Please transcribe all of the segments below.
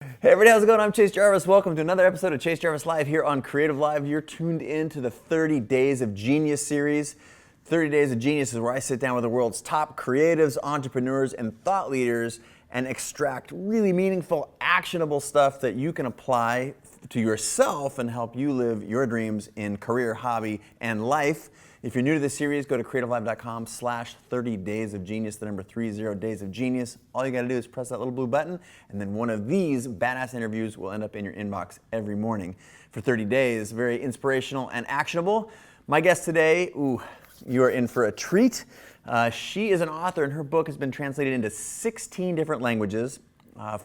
Hey everybody, how's it going? I'm Chase Jarvis. Welcome to another episode of Chase Jarvis Live here on CreativeLive. You're tuned in to the 30 Days of Genius series. 30 Days of Genius is where I sit down with the world's top creatives, entrepreneurs, and thought leaders and extract really meaningful, actionable stuff that you can apply to yourself and help you live your dreams in career, hobby, and life. If you're new to this series, go to creativelive.com/30 Days of Genius, the number 30 Days of Genius. All you gotta do is press that little blue button, and then one of these badass interviews will end up in your inbox every morning for 30 days. Very inspirational and actionable. My guest today, you are in for a treat. She is an author, and her book has been translated into 16 different languages.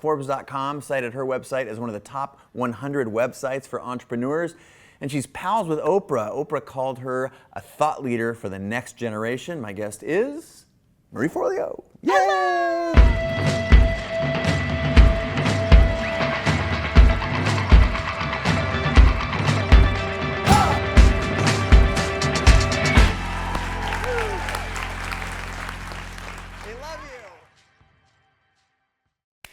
Forbes.com cited her website as one of the top 100 websites for entrepreneurs. And she's pals with Oprah. Oprah called her a thought leader for the next generation. My guest is Marie Forleo. Yay!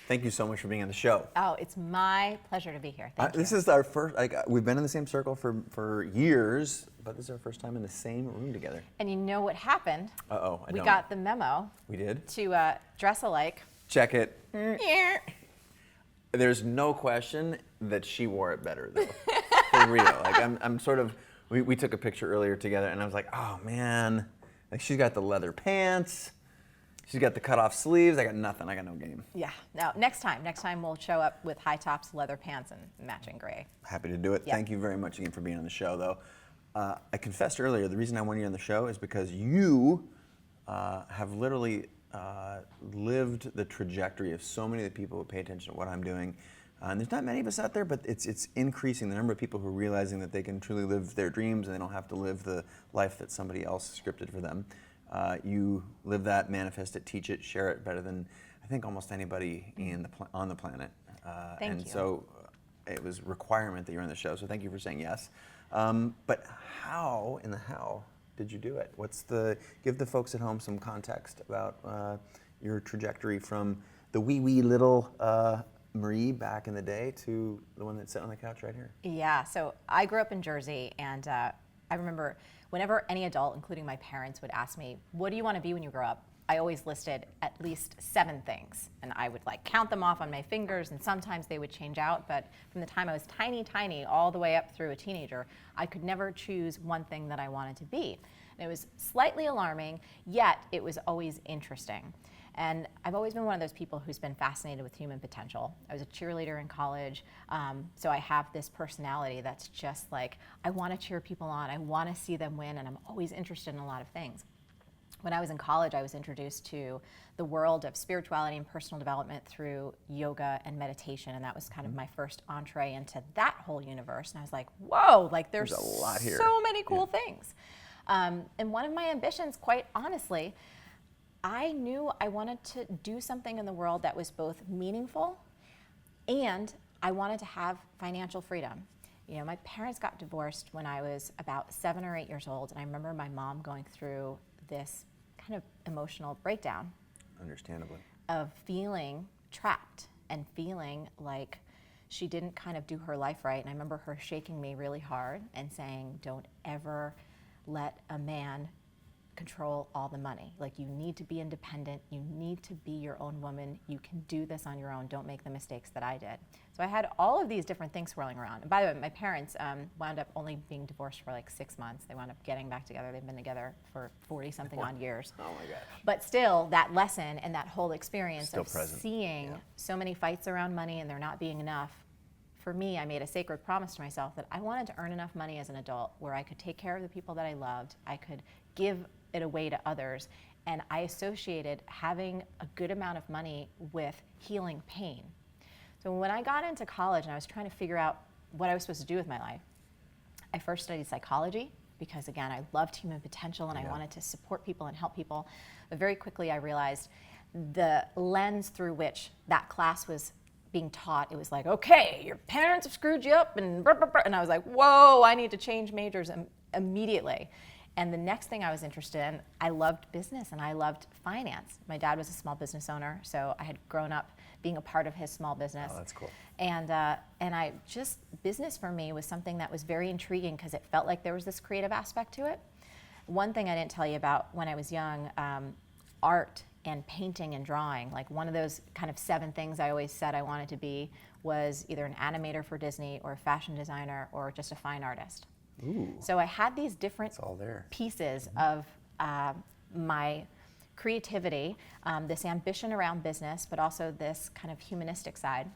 Thank you so much for being on the show. Oh, it's my pleasure to be here. Thank you. This is our first, we've been in the same circle for years, but this is our first time in the same room together. And you know what happened? We got the memo. We did? To dress alike. Check it. There's no question that she wore it better, though. For real. I'm sort of, we took a picture earlier together, and I was like, oh man, she's got the leather pants. She's got the cut-off sleeves. I got nothing. I got no game. Yeah. No. Next time we'll show up with high tops, leather pants, and matching gray. Happy to do it. Yeah. Thank you very much again for being on the show, though. I confessed earlier the reason I wanted you on the show is because you have literally lived the trajectory of so many of the people who pay attention to what I'm doing. And there's not many of us out there, but it's increasing the number of people who are realizing that they can truly live their dreams and they don't have to live the life that somebody else scripted for them. You live that, manifest it, teach it, share it better than I think almost anybody on the planet. Thank you. So it was a requirement that you're on the show. So thank you for saying yes. But how did you do it? Give the folks at home some context about your trajectory from the wee little Marie back in the day to the one that's sitting on the couch right here. Yeah. So I grew up in Jersey, and I remember whenever any adult, including my parents, would ask me, what do you want to be when you grow up? I always listed at least 7 things, and I would count them off on my fingers, and sometimes they would change out, but from the time I was tiny, all the way up through a teenager, I could never choose one thing that I wanted to be. And it was slightly alarming, yet it was always interesting. And I've always been one of those people who's been fascinated with human potential. I was a cheerleader in college, so I have this personality that's just I want to cheer people on, I want to see them win, and I'm always interested in a lot of things. When I was in college, I was introduced to the world of spirituality and personal development through yoga and meditation, and that was kind of my first entree into that whole universe. And I was like, whoa, there's a lot here. So many cool things. And one of my ambitions, quite honestly, I knew I wanted to do something in the world that was both meaningful and I wanted to have financial freedom. You know, my parents got divorced when I was about 7 or 8 years old, and I remember my mom going through this kind of emotional breakdown. Understandably. Of feeling trapped and feeling like she didn't kind of do her life right. And I remember her shaking me really hard and saying, don't ever let a man control all the money. You need to be independent. You need to be your own woman. You can do this on your own. Don't make the mistakes that I did. So I had all of these different things swirling around. And by the way, my parents wound up only being divorced for 6 months. They wound up getting back together. They've been together for 40-something odd years. Oh my gosh. But still, that lesson and that whole experience Still of present. seeing so many fights around money and there not being enough, for me, I made a sacred promise to myself that I wanted to earn enough money as an adult where I could take care of the people that I loved, I could give it away to others, and I associated having a good amount of money with healing pain. So when I got into college and I was trying to figure out what I was supposed to do with my life, I first studied psychology because, again, I loved human potential and I wanted to support people and help people. But very quickly I realized the lens through which that class was being taught, it was okay, your parents have screwed you up, and blah, blah, blah. And I was like, whoa, I need to change majors immediately. And the next thing I was interested in, I loved business and I loved finance. My dad was a small business owner, so I had grown up being a part of his small business. Oh, that's cool. And business for me was something that was very intriguing because it felt like there was this creative aspect to it. One thing I didn't tell you about when I was young, art and painting and drawing, like one of those kind of 7 things I always said I wanted to be was either an animator for Disney or a fashion designer or just a fine artist. Ooh. So I had these different It's all there. pieces of my creativity, this ambition around business, but also this kind of humanistic side.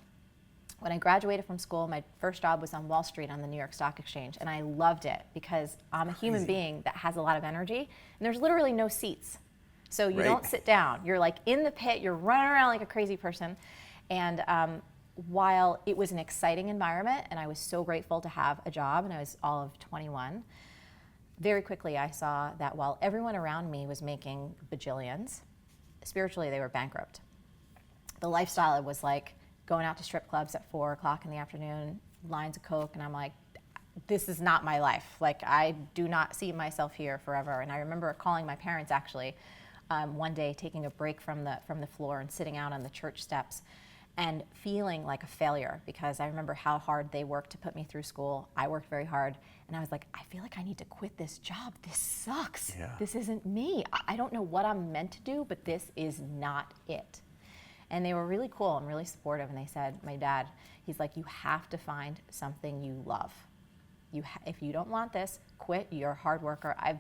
When I graduated from school, my first job was on Wall Street on the New York Stock Exchange, and I loved it because I'm a human being that has a lot of energy, and there's literally no seats. So you don't sit down. You're like in the pit, you're running around like a crazy person. And while it was an exciting environment, and I was so grateful to have a job, and I was all of 21, very quickly I saw that while everyone around me was making bajillions, spiritually they were bankrupt. The lifestyle was like going out to strip clubs at 4 o'clock in the afternoon, lines of Coke, and I'm like, this is not my life. Like, I do not see myself here forever. And I remember calling my parents actually one day, taking a break from the floor and sitting out on the church steps and feeling like a failure because I remember how hard they worked to put me through school. I worked very hard, and I was like, I feel like I need to quit this job. This sucks. Yeah. This isn't me. I don't know what I'm meant to do, but this is not it. And they were really cool and really supportive, and they said, my dad, he's like, you have to find something you love. If you don't want this, quit. You're a hard worker. I've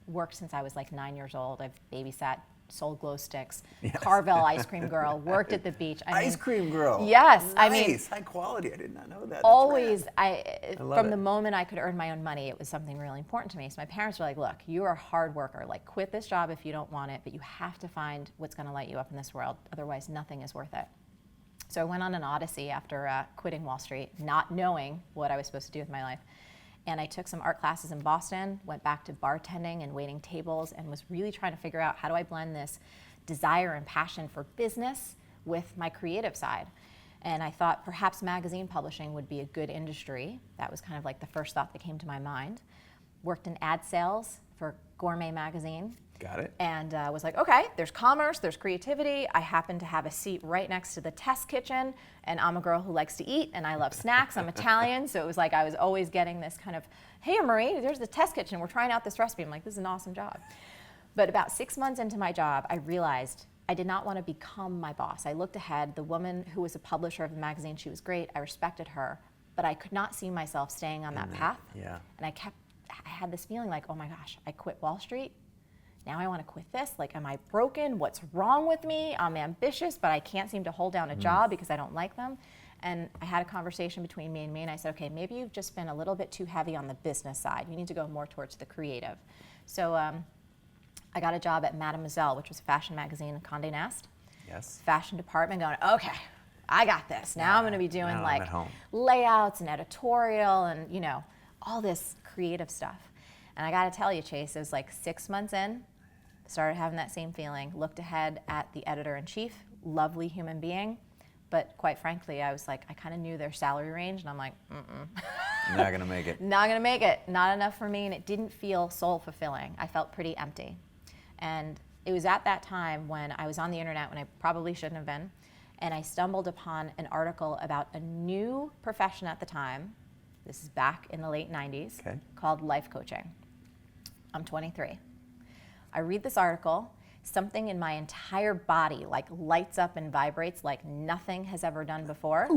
worked since I was like 9 years old. I've babysat, sold glow sticks, Carvel ice cream girl, worked at the beach. Ice cream girl. Yes. Nice. I mean, high quality. I did not know that. That's always, rad. from the moment I could earn my own money, it was something really important to me. So my parents were like, look, you're a hard worker. Like, quit this job if you don't want it, but you have to find what's going to light you up in this world. Otherwise, nothing is worth it. So I went on an odyssey after quitting Wall Street, not knowing what I was supposed to do with my life. And I took some art classes in Boston, went back to bartending and waiting tables, and was really trying to figure out how do I blend this desire and passion for business with my creative side. And I thought perhaps magazine publishing would be a good industry. That was kind of like the first thought that came to my mind. Worked in ad sales for Gourmet magazine. Got it. And was like, okay, there's commerce, there's creativity. I happen to have a seat right next to the test kitchen, and I'm a girl who likes to eat, and I love snacks. I'm Italian, so it was like I was always getting this kind of, hey, Marie, there's the test kitchen. We're trying out this recipe. I'm like, this is an awesome job. But about 6 months into my job, I realized I did not want to become my boss. I looked ahead. The woman who was a publisher of the magazine, she was great. I respected her, but I could not see myself staying on that path. Yeah. And I had this feeling like, oh my gosh, I quit Wall Street. Now I want to quit this. Like, am I broken? What's wrong with me? I'm ambitious, but I can't seem to hold down a job because I don't like them. And I had a conversation between me, and I said, okay, maybe you've just been a little bit too heavy on the business side. You need to go more towards the creative. So I got a job at Mademoiselle, which was a fashion magazine in Condé Nast. Yes. Fashion department, going, okay, I got this. Now I'm going to be doing now I'm like at home. layouts and editorial and, you know, all this creative stuff. And I got to tell you, Chase, it was like 6 months in, started having that same feeling, looked ahead at the editor-in-chief, lovely human being, but quite frankly, I was like, I kind of knew their salary range, and I'm like, Not gonna make it. not gonna make it, not enough for me, and it didn't feel soul-fulfilling. I felt pretty empty. And it was at that time when I was on the internet, when I probably shouldn't have been, and I stumbled upon an article about a new profession at the time, this is back in the late 90s, called life coaching. I'm 23. I read this article, something in my entire body like lights up and vibrates like nothing has ever done before.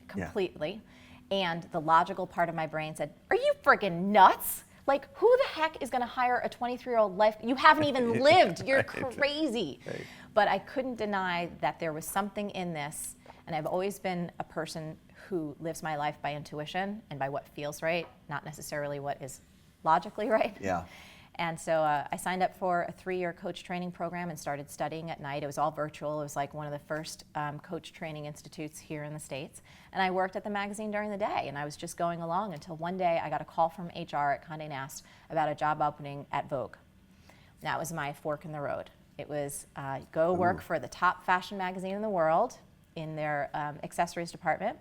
Completely. Yeah. And the logical part of my brain said, are you friggin' nuts? Like, who the heck is gonna hire a 23-year-old life? You haven't even lived, you're crazy. Right. But I couldn't deny that there was something in this, and I've always been a person who lives my life by intuition and by what feels right, not necessarily what is logically right. Yeah. And so I signed up for a 3-year coach training program and started studying at night. It was all virtual. It was like one of the first coach training institutes here in the States. And I worked at the magazine during the day, and I was just going along until one day I got a call from HR at Condé Nast about a job opening at Vogue. That was my fork in the road. It was go work for the top fashion magazine in the world in their accessories department,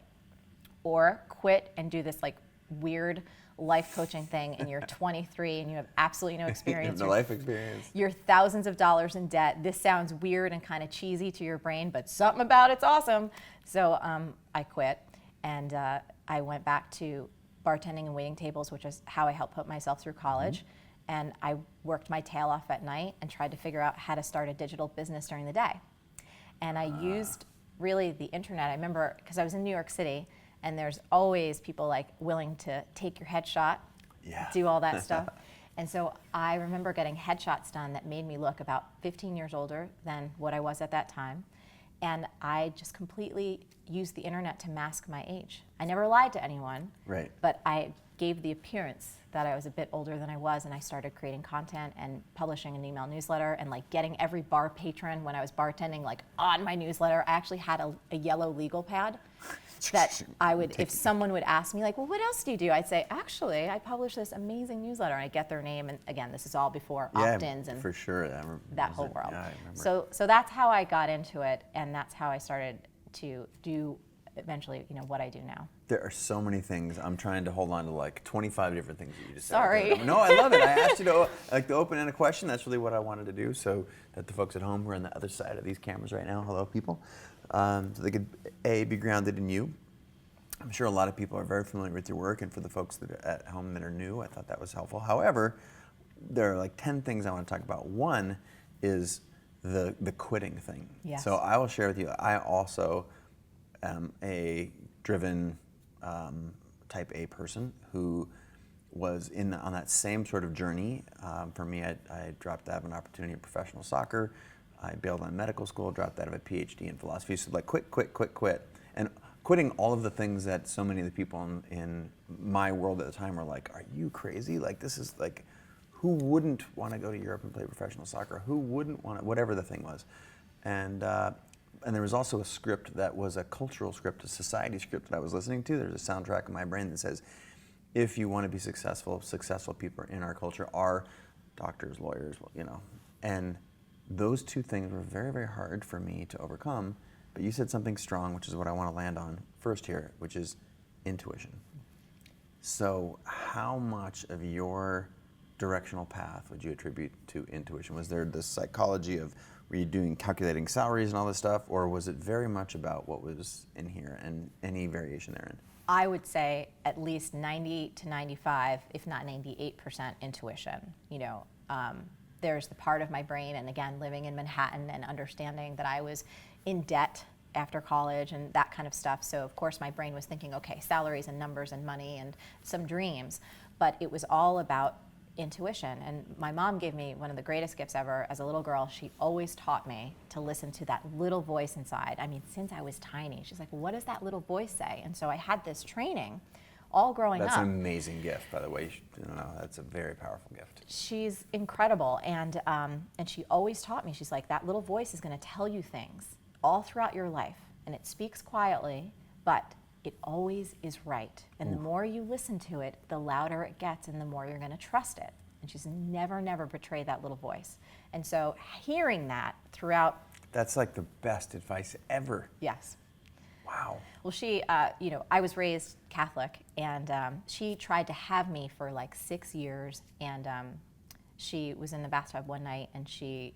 or quit and do this like weird life coaching thing and you're 23 and you have absolutely no experience. No life experience. You're thousands of dollars in debt. This sounds weird and kind of cheesy to your brain, but something about it's awesome. So I quit, and I went back to bartending and waiting tables, which is how I helped put myself through college. And I worked my tail off at night and tried to figure out how to start a digital business during the day. And I used really the internet. I remember, because I was in New York City, and there's always people like willing to take your headshot, do all that stuff. And so I remember getting headshots done that made me look about 15 years older than what I was at that time. And I just completely used the internet to mask my age. I never lied to anyone, but I gave the appearance that I was a bit older than I was, and I started creating content and publishing an email newsletter and like getting every bar patron when I was bartending like on my newsletter. I actually had a yellow legal pad that I would, if someone would ask me like, well, what else do you do? I'd say, actually, I publish this amazing newsletter, and I get their name. And again, this is all before opt-ins and for sure. that whole world. Yeah, I remember. So that's how I got into it, and that's how I started to do eventually, what I do now. There are so many things. I'm trying to hold on to like 25 different things that you just said. Sorry. No, I love it. I asked you to like the open-ended question. That's really what I wanted to do, so that the folks at home who are on the other side of these cameras right now, hello people, so they could be grounded in you. I'm sure a lot of people are very familiar with your work, and for the folks that are at home that are new, I thought that was helpful. However, there are like 10 things I want to talk about. One is the quitting thing. Yes. So I will share with you, I also am a driven type A person who was on that same sort of journey. For me, I dropped out of an opportunity in professional soccer. I bailed on medical school, dropped out of a PhD in philosophy. So like quit. And quitting all of the things that so many of the people in my world at the time were like, are you crazy? Like, this is like, who wouldn't want to go to Europe and play professional soccer? Who wouldn't want to, whatever the thing was. And there was also a script that was a cultural script, a society script that I was listening to. There's a soundtrack in my brain that says, if you want to be successful people in our culture are doctors, lawyers, And those two things were very, very hard for me to overcome. But you said something strong, which is what I want to land on first here, which is intuition. So how much of your directional path would you attribute to intuition? Was there the psychology of, were you calculating salaries and all this stuff, or was it very much about what was in here and any variation therein? I would say at least 90 to 95, if not 98% intuition. There's the part of my brain, and again, living in Manhattan and understanding that I was in debt after college and that kind of stuff. So of course my brain was thinking, okay, salaries and numbers and money and some dreams, but it was all about intuition. And my mom gave me one of the greatest gifts ever. As a little girl, she always taught me to listen to that little voice inside. I mean, since I was tiny, she's like, what does that little voice say? And so I had this training all growing up. That's an amazing gift, by the way. That's a very powerful gift. She's incredible, and she always taught me, she's like, that little voice is going to tell you things all throughout your life, and it speaks quietly, but it always is right. And the more you listen to it, the louder it gets, and the more you're going to trust it. And she's never betrayed that little voice. And so hearing that throughout. That's like the best advice ever. Yes. Wow. Well, she, I was raised Catholic, and she tried to have me for like 6 years, and she was in the bathtub one night, and she,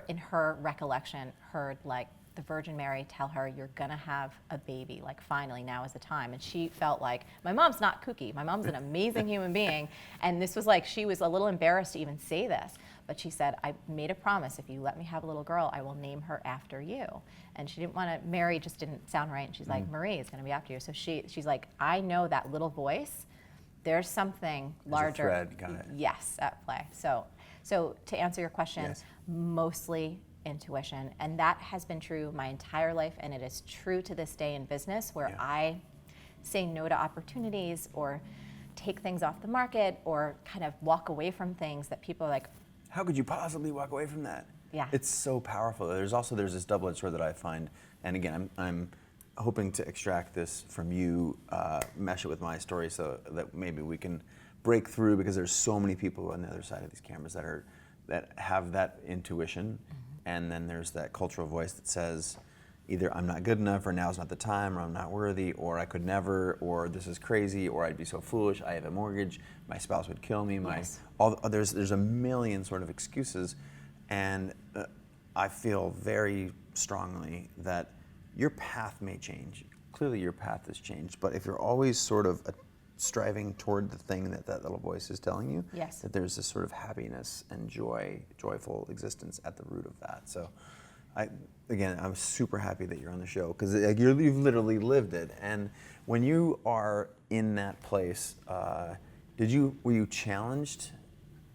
in her recollection, heard like the Virgin Mary tell her, you're gonna have a baby, like finally, now is the time. And she felt like, my mom's not kooky, my mom's an amazing human being, and this was like, she was a little embarrassed to even say this, but she said, I made a promise, if you let me have a little girl, I will name her after you. And she didn't want to, Mary just didn't sound right, and she's like, Marie is gonna be after you. So she's like, I know that little voice, there's something larger. There's a thread, got it. Yes, at play. So to answer your question, Yes. Mostly intuition, and that has been true my entire life, and it is true to this day in business, where I say no to opportunities or take things off the market or kind of walk away from things that people are like, how could you possibly walk away from that? Yeah. It's so powerful. There's this double-edged sword that I find, and again, I'm hoping to extract this from you, mesh it with my story so that maybe we can break through, because there's so many people on the other side of these cameras that have that intuition. And then there's that cultural voice that says, either I'm not good enough, or now's not the time, or I'm not worthy, or I could never, or this is crazy, or I'd be so foolish, I have a mortgage, my spouse would kill me, Yes. There's a million sort of excuses, and I feel very strongly that your path may change. Clearly your path has changed, but if you're always sort of striving toward the thing that little voice is telling you, Yes. that there's this sort of happiness and joyful existence at the root of that. So I'm super happy that you're on the show, because you've literally lived it. And when you are in that place, were you challenged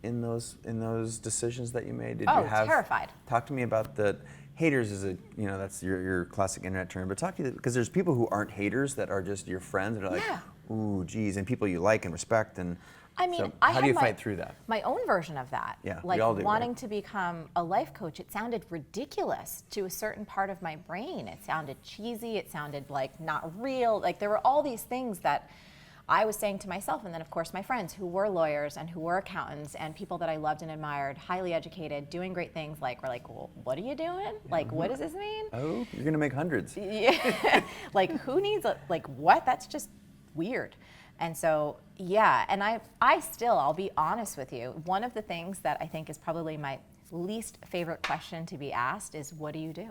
in those decisions that you made? Did you have terrified. Talk to me about the haters. That's your classic internet term, but talk to me, because there's people who aren't haters, that are just your friends that are like, Yeah. ooh, geez, and people you like and respect. And I mean, so I how do you had fight through that? My own version of that. Yeah, like we all do, wanting right? to become a life coach, it sounded ridiculous to a certain part of my brain. It sounded cheesy. It sounded like not real. Like there were all these things that I was saying to myself, and then of course my friends who were lawyers and who were accountants and people that I loved and admired, highly educated, doing great things, were like, well, what are you doing? Like, what does this mean? Oh, you're gonna make hundreds. Yeah. Like, who needs what? That's just weird. And so, yeah, and I'll be honest with you, one of the things that I think is probably my least favorite question to be asked is, what do you do?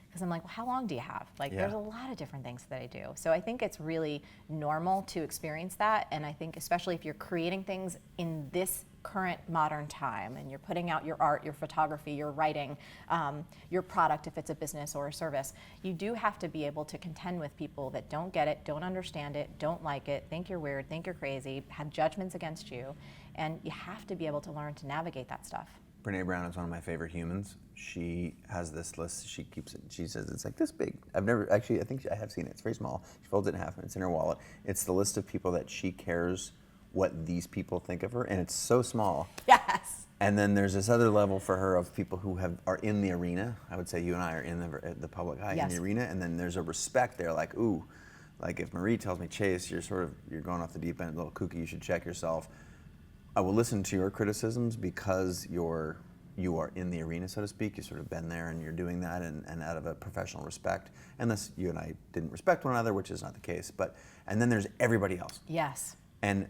Because I'm like, well, how long do you have? There's a lot of different things that I do. So I think it's really normal to experience that. And I think especially if you're creating things in this current modern time and you're putting out your art, your photography, your writing, your product, if it's a business or a service, you do have to be able to contend with people that don't get it, don't understand it, don't like it, think you're weird, think you're crazy, have judgments against you. And you have to be able to learn to navigate that stuff. Brene Brown is one of my favorite humans. She has this list. She keeps it. She says it's like this big. I think I have seen it. It's very small. She folds it in half and it's in her wallet. It's the list of people that she cares what these people think of her, and it's so small. Yes. And then there's this other level for her of people who are in the arena. I would say you and I are in the public eye, yes. in the arena, and then there's a respect there. Like, ooh, like if Marie tells me, Chase, you're going off the deep end, a little kooky. You should check yourself. I will listen to your criticisms because you are in the arena, so to speak. You've sort of been there and you're doing that, and out of a professional respect. Unless you and I didn't respect one another, which is not the case. And then there's everybody else. Yes. And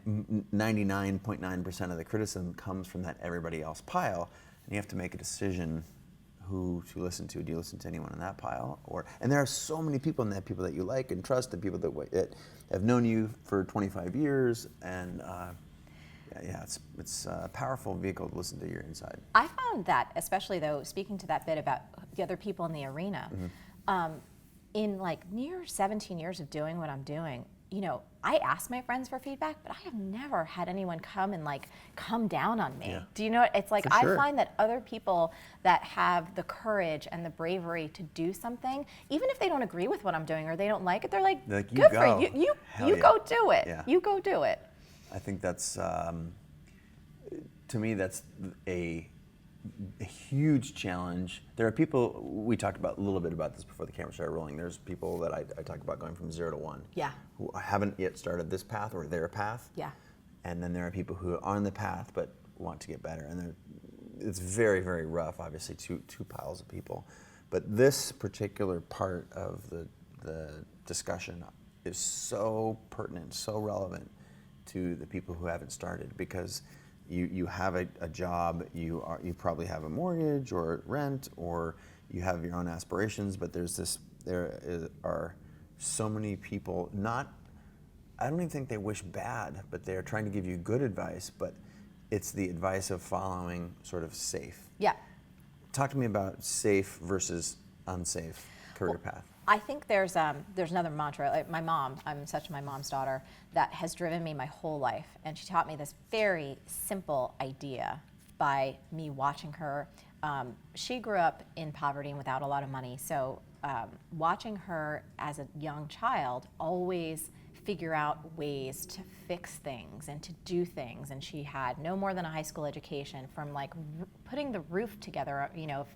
99.9% of the criticism comes from that everybody else pile, and you have to make a decision who to listen to. Do you listen to anyone in that pile? And there are so many people in that, people that you like and trust, and people that have known you for 25 years, and it's a powerful vehicle to listen to your inside. I found that, especially though, speaking to that bit about the other people in the arena, in near 17 years of doing what I'm doing, I ask my friends for feedback, but I have never had anyone come and come down on me. Yeah. Do you know what? It's like, For sure. I find that other people that have the courage and the bravery to do something, even if they don't agree with what I'm doing or they don't like it, they're like, you good go. for you. Hell You yeah. go do it. Yeah. You go do it. I think that's, to me, that's a huge challenge. There are people, we talked a little bit about this before the camera started rolling. There's people that I talk about going from 0 to 1. Yeah. Who haven't yet started this path or their path. Yeah. And then there are people who are on the path but want to get better. And it's very, very rough, obviously, two piles of people. But this particular part of the discussion is so pertinent, so relevant to the people who haven't started, because you have a job, you probably have a mortgage or rent, or you have your own aspirations, but there are so many people, I don't even think they wish bad, but they're trying to give you good advice, but it's the advice of following sort of safe. Yeah. Talk to me about safe versus unsafe career path. I think there's another mantra. My mom, I'm such my mom's daughter, that has driven me my whole life. And she taught me this very simple idea by me watching her. She grew up in poverty and without a lot of money. So watching her as a young child always figure out ways to fix things and to do things, and she had no more than a high school education, from putting the roof together, if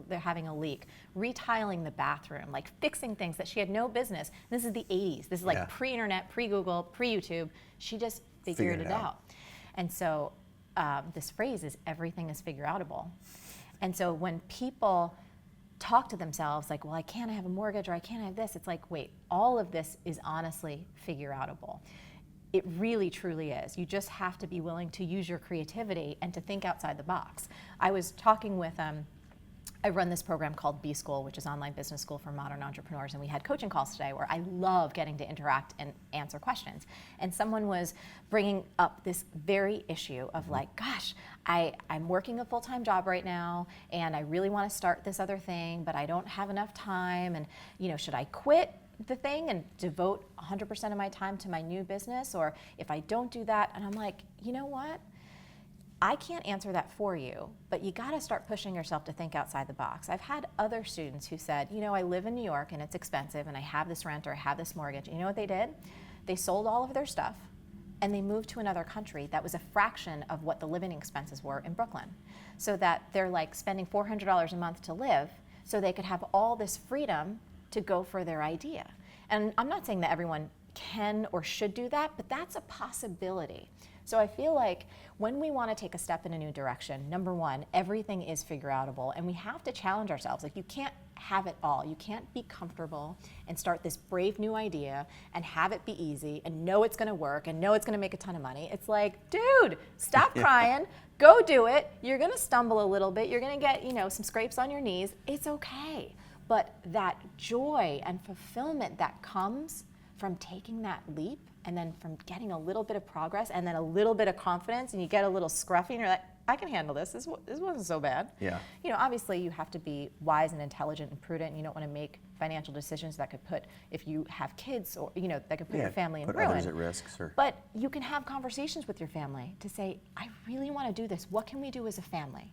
they're having a leak, retiling the bathroom, fixing things that she had no business. This is the 80s. This is pre-internet, pre-Google, pre-YouTube. She just figured it out. And so this phrase is, everything is figure outable. And so when people talk to themselves like, well, I can't have a mortgage or I can't have this. It's like, wait, all of this is honestly figure-outable. It really, truly is. You just have to be willing to use your creativity and to think outside the box. I was talking with, I run this program called B School, which is online business school for modern entrepreneurs, and we had coaching calls today where I love getting to interact and answer questions. And someone was bringing up this very issue of like, gosh, I'm working a full-time job right now, and I really want to start this other thing, but I don't have enough time, and should I quit the thing and devote 100% of my time to my new business, or if I don't do that? And I'm like, you know what? I can't answer that for you, but you got to start pushing yourself to think outside the box. I've had other students who said, I live in New York and it's expensive and I have this rent or I have this mortgage. You know what they did? They sold all of their stuff and they moved to another country that was a fraction of what the living expenses were in Brooklyn, so that they're like spending $400 a month to live so they could have all this freedom to go for their idea. And I'm not saying that everyone can or should do that, but that's a possibility. So I feel like when we want to take a step in a new direction, number one, everything is figure-outable, and we have to challenge ourselves. Like, you can't have it all. You can't be comfortable and start this brave new idea and have it be easy and know it's going to work and know it's going to make a ton of money. It's like, dude, stop crying. Go do it. You're going to stumble a little bit. You're going to get, some scrapes on your knees. It's okay. But that joy and fulfillment that comes from taking that leap, and then from getting a little bit of progress and then a little bit of confidence, and you get a little scruffy and you're like, I can handle this. This wasn't so bad. Yeah. Obviously you have to be wise and intelligent and prudent, and you don't want to make financial decisions that could put, if you have kids, or that could put your family in put ruin. Others at risk. Sure. But you can have conversations with your family to say, I really want to do this. What can we do as a family?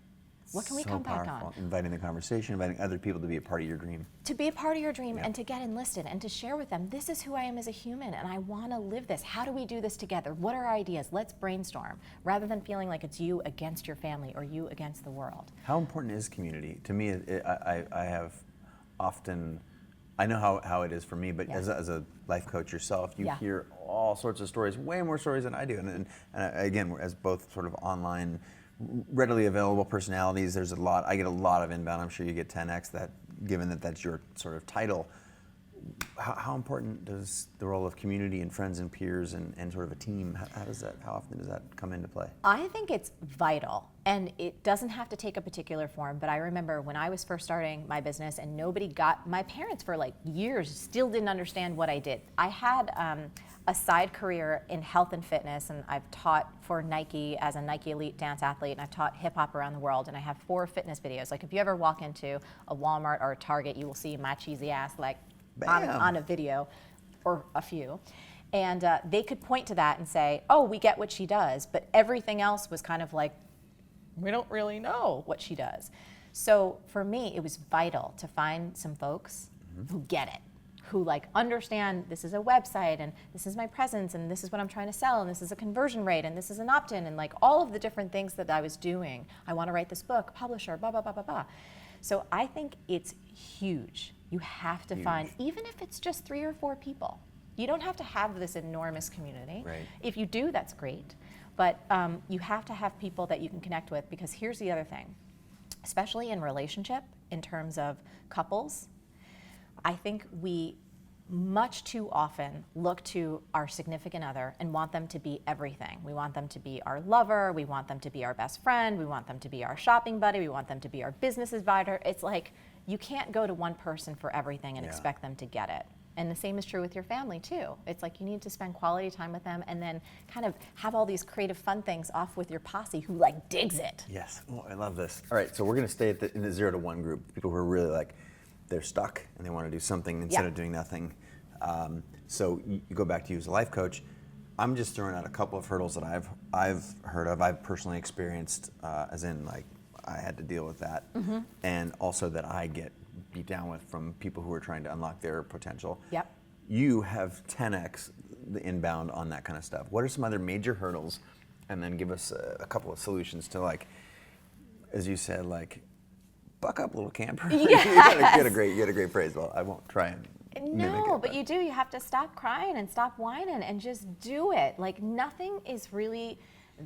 What can we come back on? Inviting the conversation, inviting other people to be a part of your dream. To be a part of your dream, and to get enlisted and to share with them, this is who I am as a human and I want to live this. How do we do this together? What are our ideas? Let's brainstorm, rather than feeling like it's you against your family or you against the world. How important is community? To me, I have often, I know how it is for me, but as a life coach yourself, you hear all sorts of stories, way more stories than I do. And again, as both sort of online, readily available personalities, there's I get a lot of inbound. I'm sure you get 10x that, given that that's your sort of title. How important does the role of community and friends and peers and sort of a team, how often does that come into play? I think it's vital, and it doesn't have to take a particular form, but I remember when I was first starting my business and my parents for like years still didn't understand what I did. I had a side career in health and fitness, and I've taught for Nike as a Nike elite dance athlete, and I've taught hip hop around the world, and I have 4 fitness videos. Like, if you ever walk into a Walmart or a Target, you will see my cheesy ass like on a video or a few. And they could point to that and say, oh, we get what she does, but everything else was kind of like, we don't really know what she does. So for me, it was vital to find some folks who get it, who like understand this is a website and this is my presence and this is what I'm trying to sell and this is a conversion rate and this is an opt-in and like all of the different things that I was doing. I want to write this book, publisher, blah, blah, blah, blah, blah. So I think it's huge. You have to find, even if it's just 3 or 4 people. You don't have to have this enormous community. Right. If you do, that's great. But you have to have people that you can connect with, because here's the other thing, especially in relationship, in terms of couples, I think we much too often look to our significant other and want them to be everything. We want them to be our lover, we want them to be our best friend, we want them to be our shopping buddy, we want them to be our business advisor. It's like, you can't go to one person for everything and expect them to get it. And the same is true with your family too. It's like you need to spend quality time with them and then kind of have all these creative fun things off with your posse who like digs it. Yes, oh, I love this. All right, so we're gonna stay in the 0 to 1 group, people who are really like, they're stuck and they want to do something instead of doing nothing. So you go back to you as a life coach. I'm just throwing out a couple of hurdles that I've heard of, I've personally experienced, as in like I had to deal with that, and also that I get beat down with from people who are trying to unlock their potential. Yep. You have 10x the inbound on that kind of stuff. What are some other major hurdles? And then give us a couple of solutions to, like, as you said, like, buck up, little camper. Yes. you had a great phrase. Well, I won't try and mimic it, but you do. You have to stop crying and stop whining and just do it. Like, nothing is really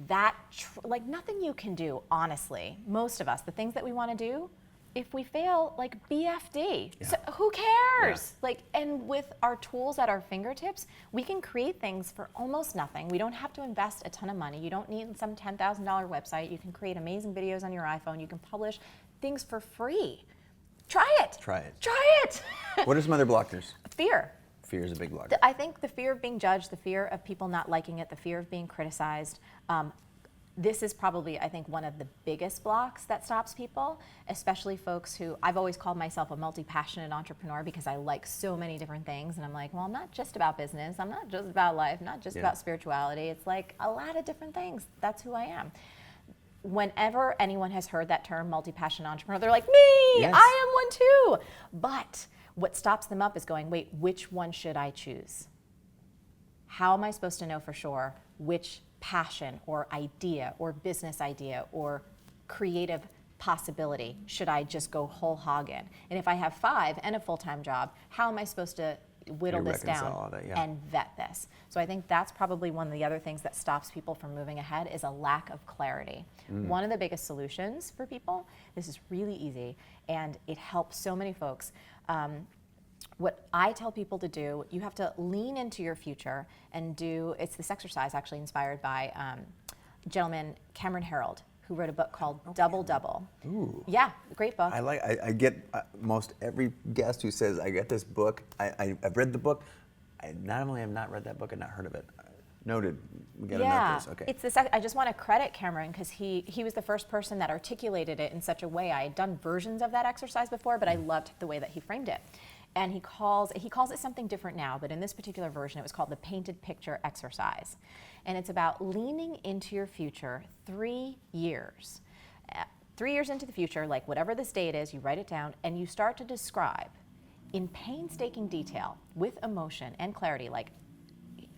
that, like, nothing you can do, honestly. Most of us, the things that we want to do, if we fail, like BFD. Yeah. So who cares? Yeah. Like, and with our tools at our fingertips, we can create things for almost nothing. We don't have to invest a ton of money. You don't need some $10,000 website. You can create amazing videos on your iPhone. You can publish things for free. Try it. Try it. Try it. What are some other blockers? Fear. Fear is a big blocker. I think the fear of being judged, the fear of people not liking it, the fear of being criticized. This is probably, I think, one of the biggest blocks that stops people, especially folks who, I've always called myself a multi-passionate entrepreneur because I like so many different things. And I'm like, well, I'm not just about business. I'm not just about life, not just about spirituality. It's like a lot of different things. That's who I am. Whenever anyone has heard that term, multi-passionate entrepreneur, they're like, me, yes. I am one too. But what stops them up is going, wait, which one should I choose? How am I supposed to know for sure which passion or idea or business idea or creative possibility should I just go whole hog in? And if I have 5 and a full-time job, how am I supposed to whittle this down and vet this? So I think that's probably one of the other things that stops people from moving ahead is a lack of clarity. One of the biggest solutions for people, this is really easy and it helps so many folks. What I tell people to do, you have to lean into your future and it's this exercise actually inspired by a gentleman, Cameron Herold, who wrote a book called Double Double. Ooh. Yeah, great book. I get most every guest who says, I get this book, I've read the book. I not only have not read that book, I've not heard of it. Noted. We got to note this. Okay. It's this. I just want to credit Cameron because he was the first person that articulated it in such a way. I had done versions of that exercise before, but I loved the way that he framed it. And he calls it something different now, but in this particular version, it was called the painted picture exercise. And it's about leaning into your future 3 years. 3 years into the future, like whatever this date is, you write it down and you start to describe in painstaking detail with emotion and clarity, like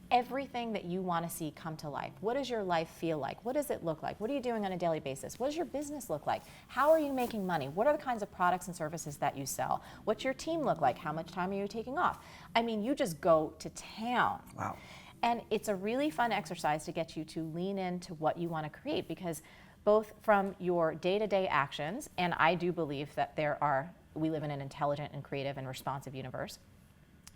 everything that you want to see come to life. What does your life feel like? What does it look like? What are you doing on a daily basis? What does your business look like? How are you making money? What are the kinds of products and services that you sell? What's your team look like? How much time are you taking off? I mean, you just go to town. Wow. And it's a really fun exercise to get you to lean into what you want to create because both from your day-to-day actions, and I do believe that we live in an intelligent and creative and responsive universe.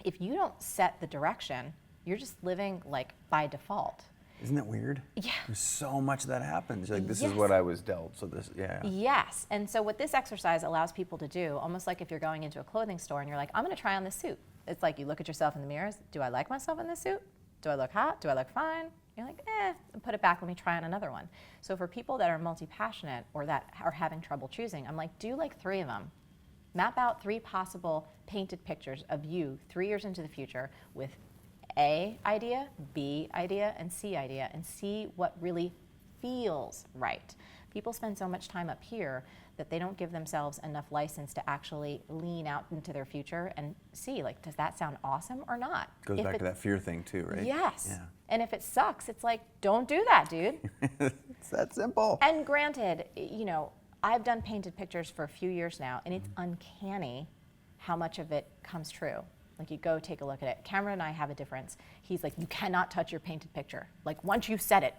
If you don't set the direction, you're just living like by default. Isn't that weird? Yeah. There's so much that happens. Like this is what I was dealt. So this, Yes. And so what this exercise allows people to do, almost like if you're going into a clothing store and you're like, I'm going to try on this suit. It's like you look at yourself in the mirror. Do I like myself in this suit? Do I look hot? Do I look fine? You're like, and put it back. Let me try on another one. So for people that are multi-passionate or that are having trouble choosing, I'm like, do like 3 of them. Map out 3 possible painted pictures of you 3 years into the future with A idea, B idea, and C idea, and see what really feels right. People spend so much time up here that they don't give themselves enough license to actually lean out into their future and see, like, does that sound awesome or not? Goes back to that fear thing too, right? Yes. Yeah. And if it sucks, it's like, don't do that, dude. It's that simple. And granted, I've done painted pictures for a few years now, and it's uncanny how much of it comes true. Like you go take a look at it. Cameron and I have a difference. He's like, you cannot touch your painted picture. Like once you set it,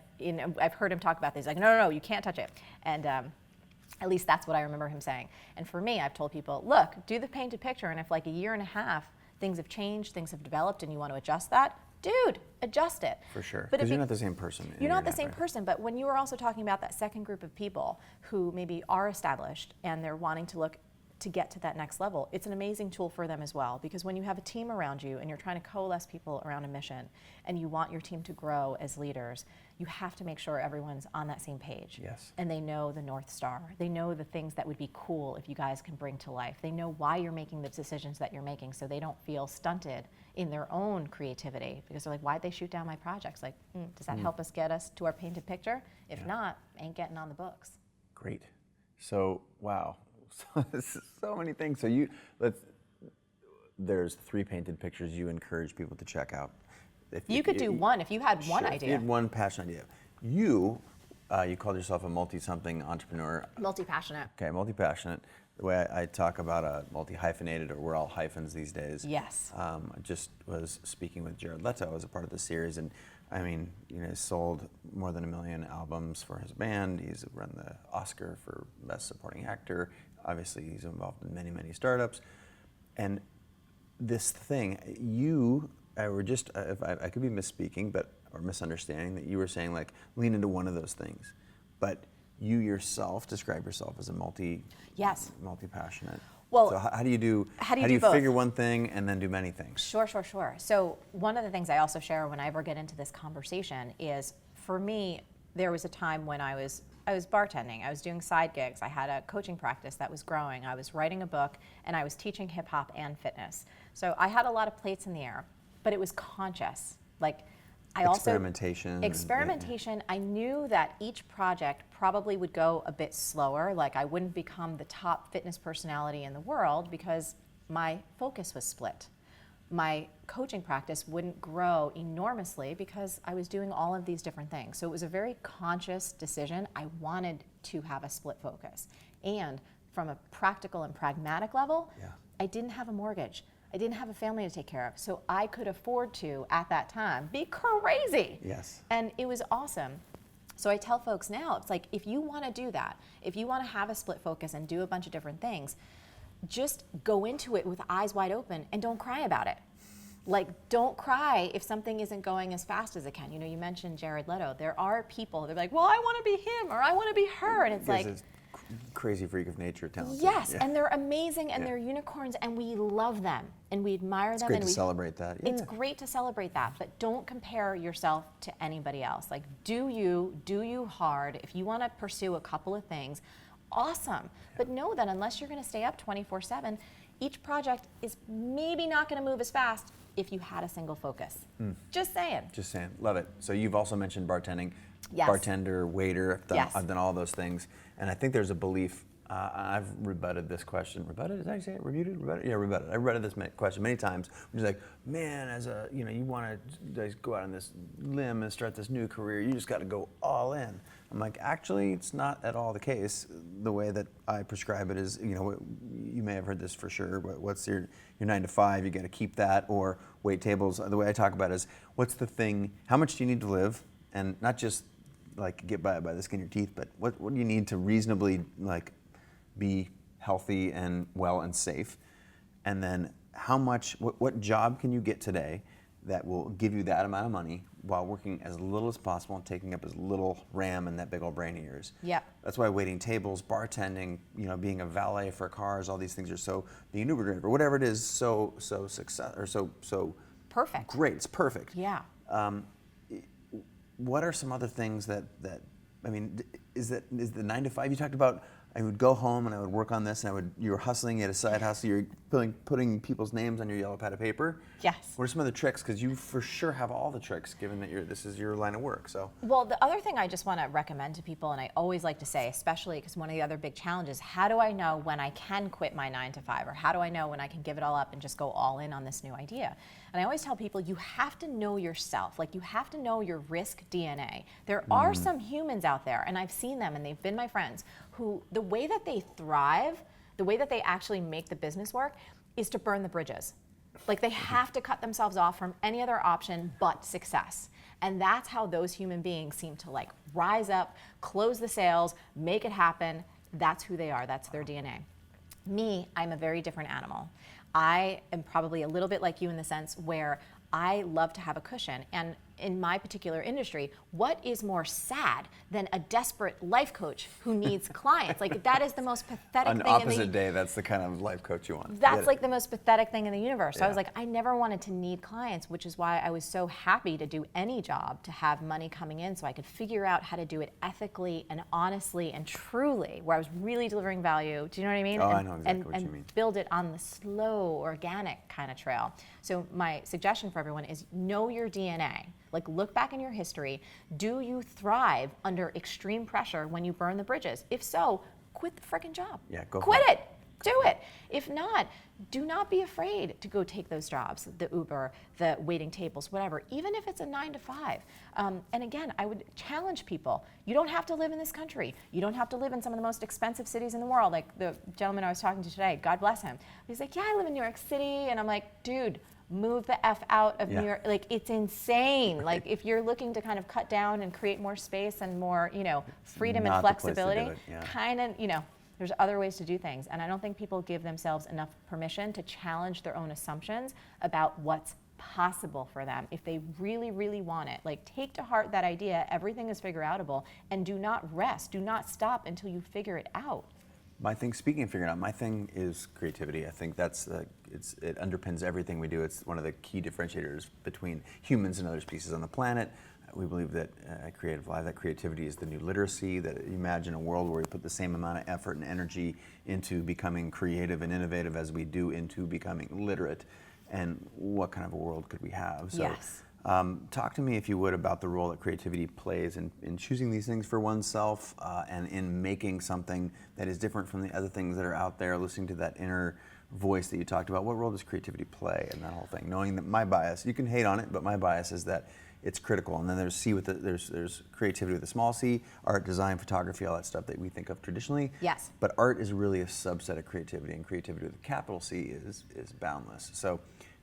I've heard him talk about this. He's like, no, you can't touch it. And at least that's what I remember him saying. And for me, I've told people, look, do the painted picture. And if like a year and a half, things have changed, things have developed, and you want to adjust that, dude, adjust it. For sure, because you're not the same person. You're not the same person, but when you are also talking about that second group of people who maybe are established and they're wanting to look to get to that next level, it's an amazing tool for them as well, because when you have a team around you and you're trying to coalesce people around a mission and you want your team to grow as leaders, you have to make sure everyone's on that same page. Yes. And they know the North Star. They know the things that would be cool if you guys can bring to life. They know why you're making the decisions that you're making so they don't feel stunted in their own creativity, because they're like, why'd they shoot down my projects? Like, does that help us get us to our painted picture? If not, ain't getting on the books. Great. So, wow. So many things. So there's 3 painted pictures you encourage people to check out. You could do one if you had one idea. If you had one passion idea. You called yourself a multi-something entrepreneur. Multi-passionate. Okay, multi-passionate. The way I talk about a multi-hyphenated, or we're all hyphens these days. Yes. I just was speaking with Jared Leto as a part of the series, and I mean, he's sold more than 1 million albums for his band. He's won the Oscar for Best Supporting Actor. obviously he's involved in many, many startups. And this thing, you, if I could be misspeaking, or misunderstanding, that you were saying like lean into one of those things, but you yourself describe yourself as a multi-passionate. Well, so how do you do both? figure one thing and then do many things? Sure. So one of the things I also share when I ever get into this conversation is, for me, there was a time when I was bartending, I was doing side gigs, I had a coaching practice that was growing, I was writing a book, and I was teaching hip hop and fitness. So I had a lot of plates in the air, but it was conscious. Like, Experimentation. I knew that each project probably would go a bit slower. Like, I wouldn't become the top fitness personality in the world because my focus was split. My coaching practice wouldn't grow enormously because I was doing all of these different things. So it was a very conscious decision. I wanted to have a split focus. And from a practical and pragmatic level, I didn't have a mortgage. I didn't have a family to take care of. So I could afford to, at that time, be crazy. Yes. And it was awesome. So I tell folks now, it's like, if you want to do that, if you want to have a split focus and do a bunch of different things, just go into it with eyes wide open and don't cry about it. Like, don't cry if something isn't going as fast as it can. You know, you mentioned Jared Leto. There are people, they're like, well, I want to be him or I want to be her. And it's like, it's crazy freak of nature talent. yes, and they're amazing and they're unicorns and we love them and we admire them. It's great to celebrate that. It's great to celebrate that, but don't compare yourself to anybody else. Like, do you hard. If you want to pursue a couple of things, awesome. But know that unless you're going to stay up 24/7, each project is maybe not going to move as fast if you had a single focus. Just saying. Love it. So you've also mentioned bartending. Yes. Bartender, waiter, Yes. I've done all those things. And I think there's a belief, I've rebutted this question. Rebutted, is that how you say it? Rebuted? Rebutted? Yeah, rebutted. I've rebutted this question many times. Which is like, man, you want to go out on this limb and start this new career, you just got to go all in. I'm like, actually, it's not at all the case. The way that I prescribe it is, you may have heard this for sure, but what's your 9 to 5, you got to keep that, or wait tables. The way I talk about it is, what's the thing, how much do you need to live? And not just like get by the skin of your teeth, but what do you need to reasonably like be healthy and well and safe? And then what job can you get today that will give you that amount of money while working as little as possible and taking up as little RAM in that big old brain of yours? Yep. That's why waiting tables, bartending, being a valet for cars, all these things are so, being an Uber driver, whatever it is, so success, or so perfect. Great, it's perfect. Yeah. What are some other things that is the 9 to 5 you talked about? I would go home and I would work on this, and you were hustling, you had a side hustle, you're putting people's names on your yellow pad of paper. Yes. What are some other tricks? Because you for sure have all the tricks, given that this is your line of work. So. Well, the other thing I just want to recommend to people, and I always like to say, especially because one of the other big challenges, how do I know when I can quit my 9 to 5, or how do I know when I can give it all up and just go all in on this new idea? And I always tell people, you have to know yourself. Like, you have to know your risk DNA. There are some humans out there, and I've seen them, and they've been my friends, who the way that they thrive, the way that they actually make the business work, is to burn the bridges. Like, they have to cut themselves off from any other option but success. And that's how those human beings seem to like rise up, close the sales, make it happen. That's who they are. That's their DNA. Me, I'm a very different animal. I am probably a little bit like you in the sense where I love to have a cushion. And in my particular industry, what is more sad than a desperate life coach who needs clients? Like, that is the most pathetic thing. An opposite day, that's the kind of life coach you want. That's like the most pathetic thing in the universe. So Yeah. I was like, I never wanted to need clients, which is why I was so happy to do any job, to have money coming in so I could figure out how to do it ethically and honestly and truly, where I was really delivering value. Do you know what I mean? Oh, I know exactly what you mean. And build it on the slow, organic kind of trail. So my suggestion for everyone is know your DNA. Like, look back in your history. Do you thrive under extreme pressure when you burn the bridges? If so, quit the freaking job. Yeah, go quit for it. Do it. If not, do not be afraid to go take those jobs, the Uber, the waiting tables, whatever, even if it's a 9 to 5. And again, I would challenge people. You don't have to live in this country. You don't have to live in some of the most expensive cities in the world. Like the gentleman I was talking to today, God bless him. He's like, yeah, I live in New York City. And I'm like, dude, move the F out of New York. Like, it's insane. Right. Like, if you're looking to kind of cut down and create more space and more, freedom and flexibility, kind of, There's other ways to do things. And I don't think people give themselves enough permission to challenge their own assumptions about what's possible for them if they really, really want it. Like, take to heart that idea, everything is figure outable, and do not rest, do not stop until you figure it out. My thing, speaking of figuring out, my thing is creativity. I think that's it underpins everything we do. It's one of the key differentiators between humans and other species on the planet. We believe that at CreativeLive, that creativity is the new literacy, that you imagine a world where we put the same amount of effort and energy into becoming creative and innovative as we do into becoming literate. And what kind of a world could we have? So, yes. Talk to me, if you would, about the role that creativity plays in choosing these things for oneself and in making something that is different from the other things that are out there, listening to that inner voice that you talked about. What role does creativity play in that whole thing? Knowing that my bias, you can hate on it, but my bias is that it's critical. And then there's there's creativity with a small c, art, design, photography, all that stuff that we think of traditionally. Yes. But art is really a subset of creativity, and creativity with a capital C is boundless. So,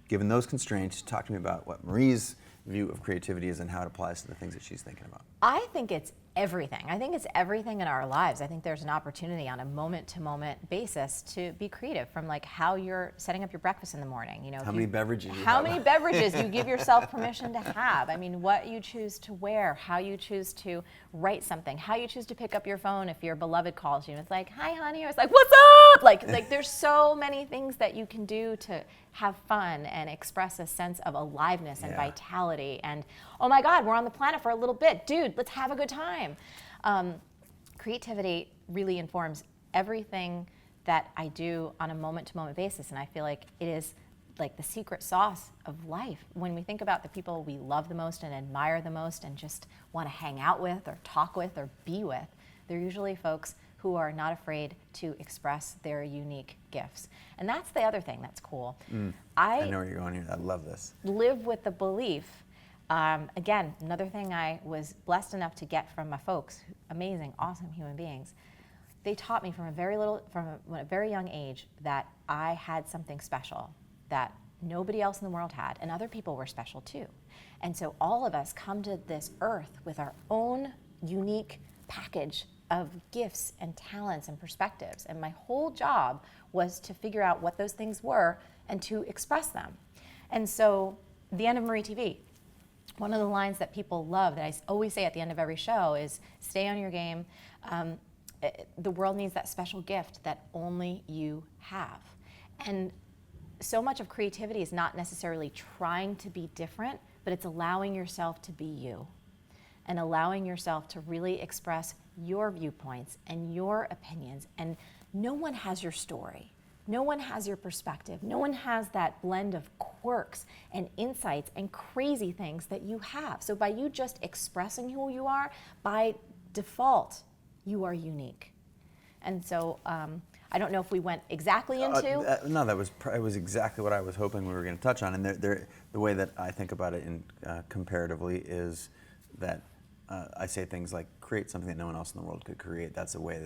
given those constraints, talk to me about what Marie's view of creativity is and how it applies to the things that she's thinking about. I think it's everything. I think it's everything in our lives. I think there's an opportunity on a moment-to-moment basis to be creative, from like how you're setting up your breakfast in the morning. You know, how many beverages you how have. many beverages you give yourself permission to have. I mean, what you choose to wear, how you choose to write something, how you choose to pick up your phone if your beloved calls you. It's like, hi, honey. I was like, what's up? Like there's so many things that you can do to have fun and express a sense of aliveness and vitality. And oh my God, we're on the planet for a little bit. Dude, let's have a good time. Creativity really informs everything that I do on a moment-to-moment basis. And I feel like it is like the secret sauce of life. When we think about the people we love the most and admire the most and just want to hang out with or talk with or be with, they're usually folks who are not afraid to express their unique gifts. And that's the other thing that's cool. I know where you're going here. I love this. Live with the belief. Again, another thing I was blessed enough to get from my folks, amazing, awesome human beings. They taught me from a very young age that I had something special that nobody else in the world had, and other people were special too. And so all of us come to this earth with our own unique package of gifts and talents and perspectives. And my whole job was to figure out what those things were and to express them. And so the end of MarieTV, one of the lines that people love that I always say at the end of every show is, stay on your game. The world needs that special gift that only you have. And so much of creativity is not necessarily trying to be different, but it's allowing yourself to be you and allowing yourself to really express your viewpoints and your opinions. And no one has your story. No one has your perspective. No one has that blend of quirks and insights and crazy things that you have. So by you just expressing who you are, by default, you are unique. And so I don't know if we went exactly into... No, it was exactly what I was hoping we were going to touch on. And the way that I think about it comparatively is that I say things like, create something that no one else in the world could create. That's a way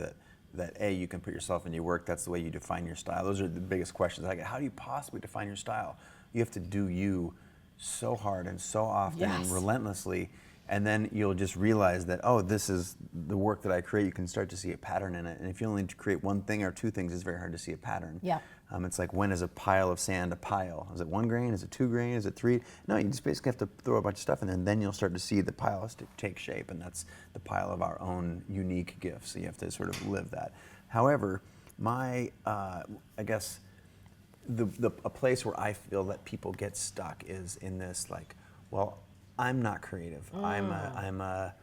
that A, you can put yourself in your work. That's the way you define your style. Those are the biggest questions. Like, how do you possibly define your style? You have to do you so hard and so often and relentlessly, and then you'll just realize that, oh, this is the work that I create. You can start to see a pattern in it. And if you only create one thing or two things, it's very hard to see a pattern. Yeah. It's like, when is a pile of sand a pile? Is it 1 grain? Is it 2 grain? Is it 3? No, you just basically have to throw a bunch of stuff in there, and then you'll start to see the pile take shape, and that's the pile of our own unique gifts. So you have to sort of live that. However, I guess a place where I feel that people get stuck is in this, like, well, I'm not creative. I'm a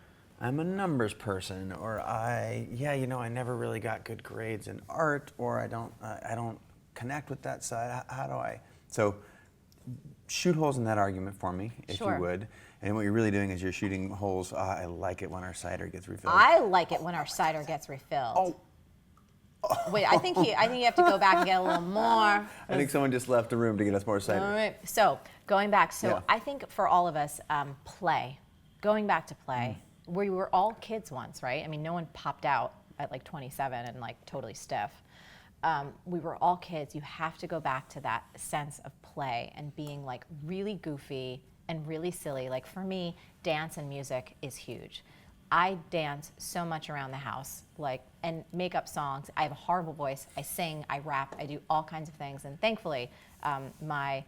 numbers person, or I never really got good grades in art, or I don't connect with that side. How do I? So shoot holes in that argument for me, if you would. And what you're really doing is you're shooting holes. I like it when our cider gets refilled. I like it when our cider gets refilled. Wait, I think you have to go back and get a little more. I think someone just left the room to get us more cider. All right. So going back, I think for all of us, going back to play, we were all kids once, right? I mean, no one popped out at like 27 and like totally stiff. We were all kids. You have to go back to that sense of play and being like really goofy and really silly. Like for me, dance and music is huge. I dance so much around the house, like, and make up songs. I have a horrible voice. I sing, I rap, I do all kinds of things. And thankfully, my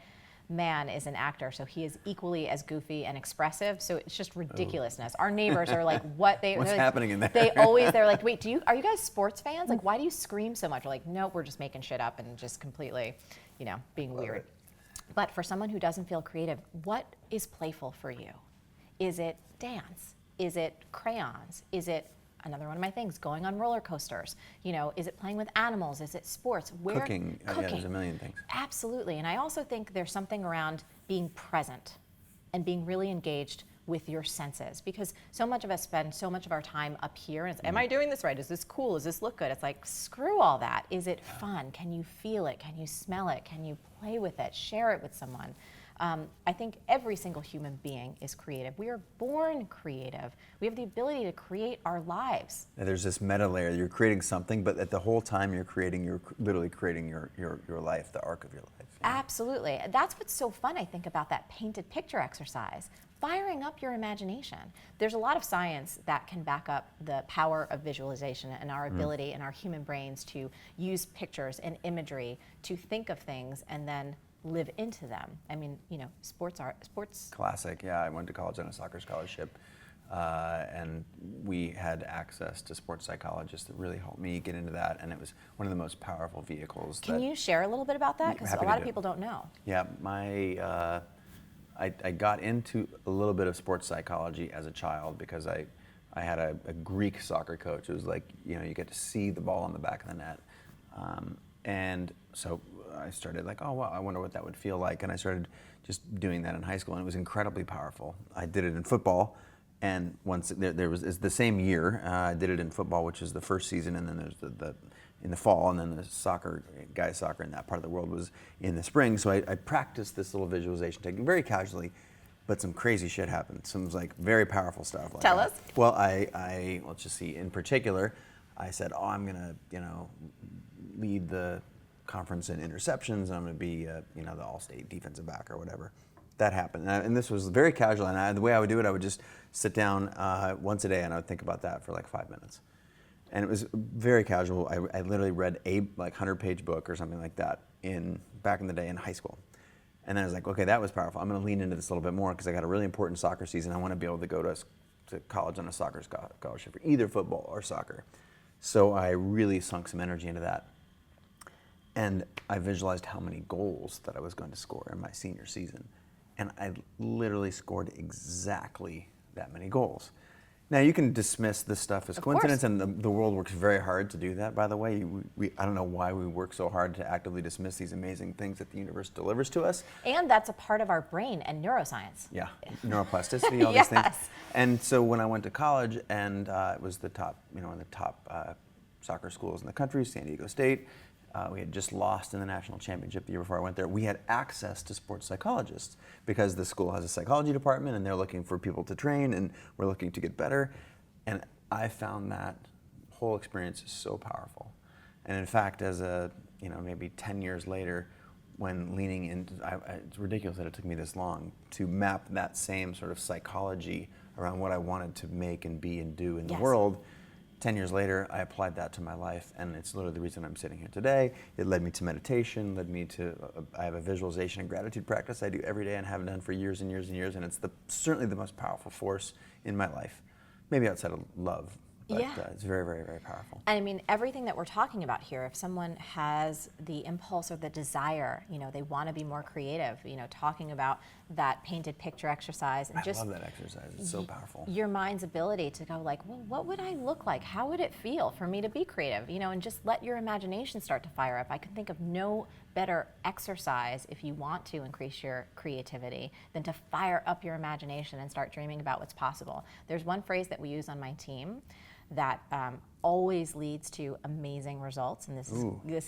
man is an actor, so he is equally as goofy and expressive. So it's just ridiculousness. Our neighbors are like, "What?" What's they're happening in there? They're like, "Wait, are you guys sports fans? Like, why do you scream so much?" We're like, "Nope, we're just making shit up and just completely, being weird." But for someone who doesn't feel creative, what is playful for you? Is it dance? Is it crayons? Is it another one of my things, going on roller coasters? Is it playing with animals? Is it sports? Cooking. Yeah, there's a million things. Absolutely. And I also think there's something around being present and being really engaged with your senses, because so much of us spend so much of our time up here and it's, am I doing this right? Is this cool? Does this look good? It's like, screw all that. Is it fun? Can you feel it? Can you smell it? Can you play with it? Share it with someone? I think every single human being is creative. We are born creative. We have the ability to create our lives. And there's this meta layer. You're creating something, but at the whole time you're literally creating your life, the arc of your life. Absolutely. That's what's so fun, I think, about that painted picture exercise. Firing up your imagination. There's a lot of science that can back up the power of visualization and our ability in our human brains to use pictures and imagery to think of things and then live into them. I mean, sports. Classic. Yeah, I went to college on a soccer scholarship, and we had access to sports psychologists that really helped me get into that, and it was one of the most powerful vehicles. Can you share a little bit about that? Because a lot of people don't know. Yeah, I got into a little bit of sports psychology as a child because I had a Greek soccer coach. It was like, you get to see the ball on the back of the net. And so I started like, oh, wow, I wonder what that would feel like. And I started just doing that in high school, and it was incredibly powerful. I did it in football, and once it's the same year, I did it in football, which is the first season, and then there's the in the fall, and then the soccer, guys soccer in that part of the world was in the spring. So I practiced this little visualization technique very casually, but some crazy shit happened. Some like very powerful stuff. Tell us. Well, let's just see. In particular, I said, oh, I'm gonna, lead the conference in interceptions, and I'm gonna be, the all-state defensive back or whatever. That happened, and this was very casual. And the way I would do it, I would just sit down once a day, and I would think about that for like 5 minutes. And it was very casual. I literally read a 100-page book or something like that back in the day in high school. And then I was like, okay, that was powerful. I'm going to lean into this a little bit more because I got a really important soccer season. I want to be able to go to college on a soccer scholarship for either football or soccer. So I really sunk some energy into that. And I visualized how many goals that I was going to score in my senior season. And I literally scored exactly that many goals. Now, you can dismiss this stuff as coincidence, and the world works very hard to do that, by the way. I don't know why we work so hard to actively dismiss these amazing things that the universe delivers to us. And that's a part of our brain and neuroscience. Yeah, neuroplasticity, all these things. And so when I went to college, and it was the top, one of the top soccer schools in the country, San Diego State. We had just lost in the national championship the year before I went there. We had access to sports psychologists because the school has a psychology department, and they're looking for people to train, and we're looking to get better. And I found that whole experience so powerful. And in fact, as maybe 10 years later, when leaning into, it's ridiculous that it took me this long to map that same sort of psychology around what I wanted to make and be and do in the world. 10 years later, I applied that to my life, and it's literally the reason I'm sitting here today. It led me to meditation, I have a visualization and gratitude practice I do every day and have done for years and years and years, and it's certainly the most powerful force in my life, maybe outside of love. But it's very, very, very powerful. I mean, everything that we're talking about here, if someone has the impulse or the desire, they want to be more creative, talking about that painted picture exercise. And I love that exercise. It's so powerful. Your mind's ability to go like, well, what would I look like? How would it feel for me to be creative? And just let your imagination start to fire up. I can think of no better exercise if you want to increase your creativity than to fire up your imagination and start dreaming about what's possible. There's one phrase that we use on my team that always leads to amazing results, and this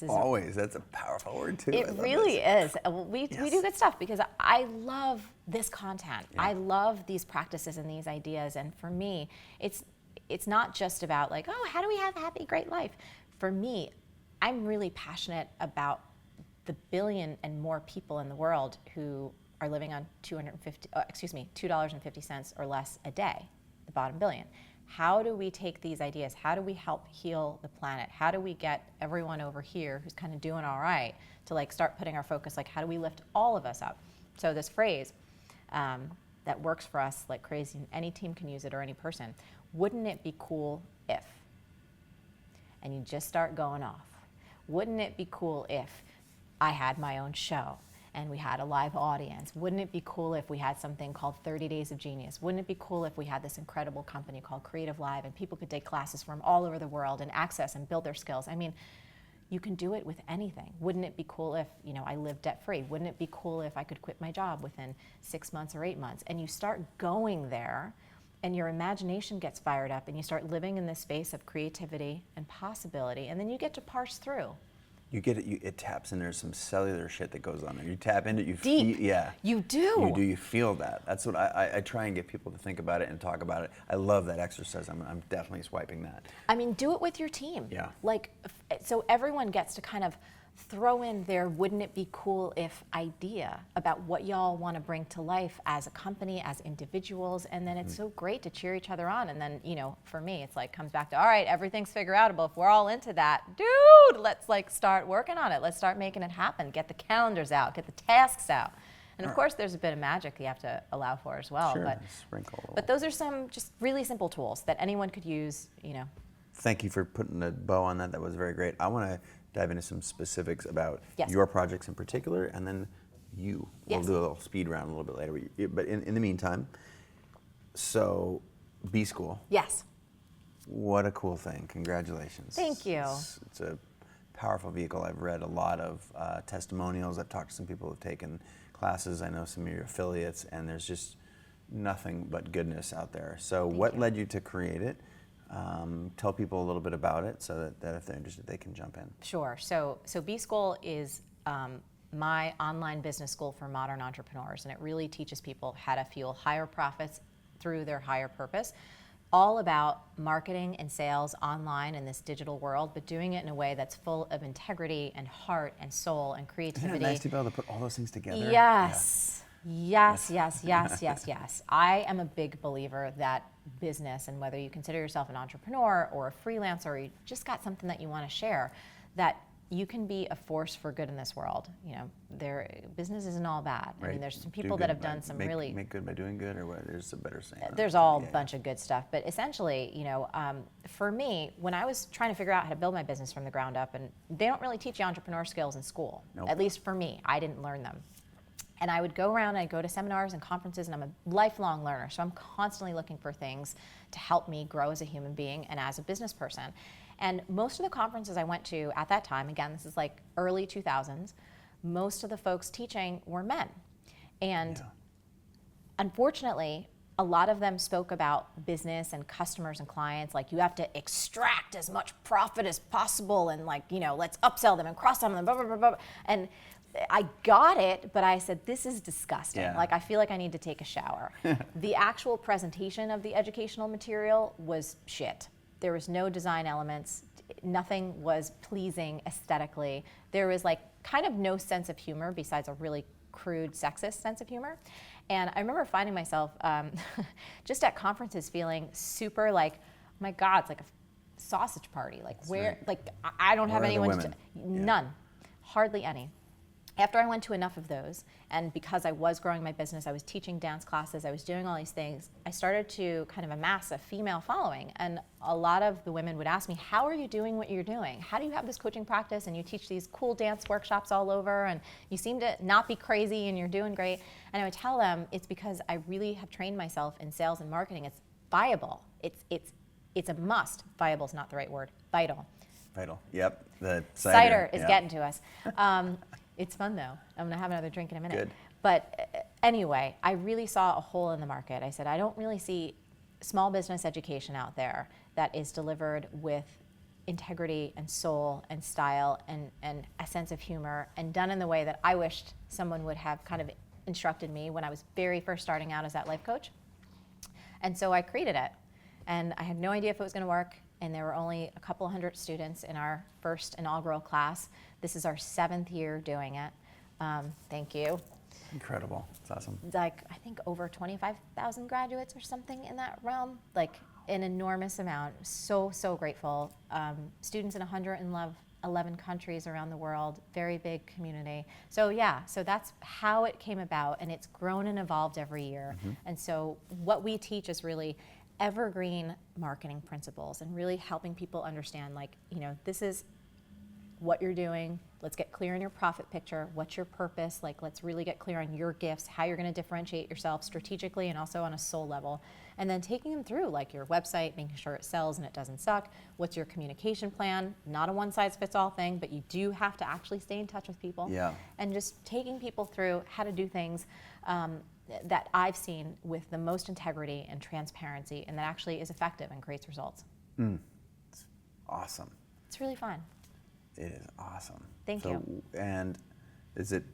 is always. That's a powerful word too. It really is. We do good stuff because I love this content. Yeah. I love these practices and these ideas, and for me, it's not just about like, oh, how do we have a happy, great life? For me, I'm really passionate about the billion and more people in the world who are living on $2.50 or less a day, the bottom billion. how do we take these ideas? How do we help heal the planet? How do we get everyone over here who's kind of doing all right to like start putting our focus, like how do we lift all of us up? So this phrase that works for us like crazy, any team can use it or any person. Wouldn't it be cool if? And you just start going off. Wouldn't it be cool if I had my own show and we had a live audience? Wouldn't it be cool if we had something called 30 Days of Genius? Wouldn't it be cool if we had this incredible company called CreativeLive and people could take classes from all over the world and access and build their skills? I mean, you can do it with anything. Wouldn't it be cool if, you know, I lived debt-free? Wouldn't it be cool if I could quit my job within 6 months or 8 months? And you start going there and your imagination gets fired up and you start living in this space of creativity and possibility, and then you get to parse through. You get it. It taps in. There's some cellular shit that goes on there. You tap into it. You Deep. Yeah. You do. You do. You feel that. That's what I try and get people to think about it and talk about it. I love that exercise. I'm definitely swiping that. I mean, do it with your team. Yeah. Like, so everyone gets to kind of throw in their wouldn't it be cool if idea about what y'all want to bring to life as a company, as individuals, and then it's so great to cheer each other on. And then, you know, for me, it's like comes back to, all right, everything's figure outable. If we're all into that, dude, let's like start working on it. Let's start making it happen. Get the calendars out, get the tasks out. And of course, there's a bit of magic you have to allow for as well. Sure, sprinkle a little. But those are some just really simple tools that anyone could use, you know. Thank you for putting a bow on that. That was very great. I want to dive into some specifics about Yes. your projects in particular, and then you. We'll Yes. do a little speed round a little bit later. But in the meantime, so B School. Yes. What a cool thing. Congratulations. Thank you. It's a powerful vehicle. I've read a lot of testimonials. I've talked to some people who've taken classes. I know some of your affiliates, and there's just nothing but goodness out there. So what led you to create it? Tell people a little bit about it so that if they're interested, they can jump in. Sure. So B School is my online business school for modern entrepreneurs, and it really teaches people how to fuel higher profits through their higher purpose. All about marketing and sales online in this digital world, but doing it in a way that's full of integrity and heart and soul and creativity. Isn't it nice to be able to put all those things together? Yes. Yes, yes, yes, yes, yes. I am a big believer that business, and whether you consider yourself an entrepreneur or a freelancer, or you just got something that you want to share, that you can be a force for good in this world. You know, business isn't all bad. Right. I mean, there's some people that have done some really... Make good by doing good, or what? There's a better saying. There's all a bunch of good stuff. But essentially, you know, for me, when I was trying to figure out how to build my business from the ground up, and they don't really teach you entrepreneur skills in school. Nope. At least for me, I didn't learn them. And I would go around and I'd go to seminars and conferences, and I'm a lifelong learner. So I'm constantly looking for things to help me grow as a human being and as a business person. And most of the conferences I went to at that time, again, this is like early 2000s, most of the folks teaching were men. And unfortunately, a lot of them spoke about business and customers and clients, like you have to extract as much profit as possible, and like, you know, let's upsell them and cross-sell them, blah, blah, blah, blah. And I got it, but I said, this is disgusting. Yeah. Like, I feel like I need to take a shower. The actual presentation of the educational material was shit. There was no design elements. Nothing was pleasing aesthetically. There was like kind of no sense of humor besides a really crude sexist sense of humor. And I remember finding myself just at conferences feeling super like, oh my God, it's like a sausage party. Like where, like I don't have anyone to, none, hardly any. After I went to enough of those, and because I was growing my business, I was teaching dance classes, I was doing all these things, I started to kind of amass a female following. And a lot of the women would ask me, how are you doing what you're doing? How do you have this coaching practice and you teach these cool dance workshops all over and you seem to not be crazy and you're doing great? And I would tell them it's because I really have trained myself in sales and marketing. It's viable. It's a must. Viable is not the right word. Vital. Vital. Yep. The cider is getting to us. It's fun though. I'm gonna have another drink in a minute. Good. But anyway, I really saw a hole in the market. I said, I don't really see small business education out there that is delivered with integrity and soul and style and a sense of humor and done in the way that I wished someone would have kind of instructed me when I was very first starting out as that life coach. And so I created it. And I had no idea if it was gonna work. And there were only a couple hundred students in our first inaugural class. This is our 7th year doing it. Thank you. Incredible. It's awesome. Like, I think over 25,000 graduates or something in that realm, like an enormous amount. So, so grateful. Students in 111 countries around the world, very big community. So yeah, so that's how it came about, and it's grown and evolved every year. And so what we teach is really evergreen marketing principles and really helping people understand, like, you know, this is what you're doing. Let's get clear on your profit picture. What's your purpose? Like, let's really get clear on your gifts, how you're going to differentiate yourself strategically and also on a soul level. And then taking them through, like, your website, making sure it sells and it doesn't suck. What's your communication plan? Not a one-size-fits-all thing, but you do have to actually stay in touch with people. Yeah. And just taking people through how to do things that I've seen with the most integrity and transparency, and that actually is effective and creates results. It's awesome. It's really fun. It is awesome. Thank you. And is it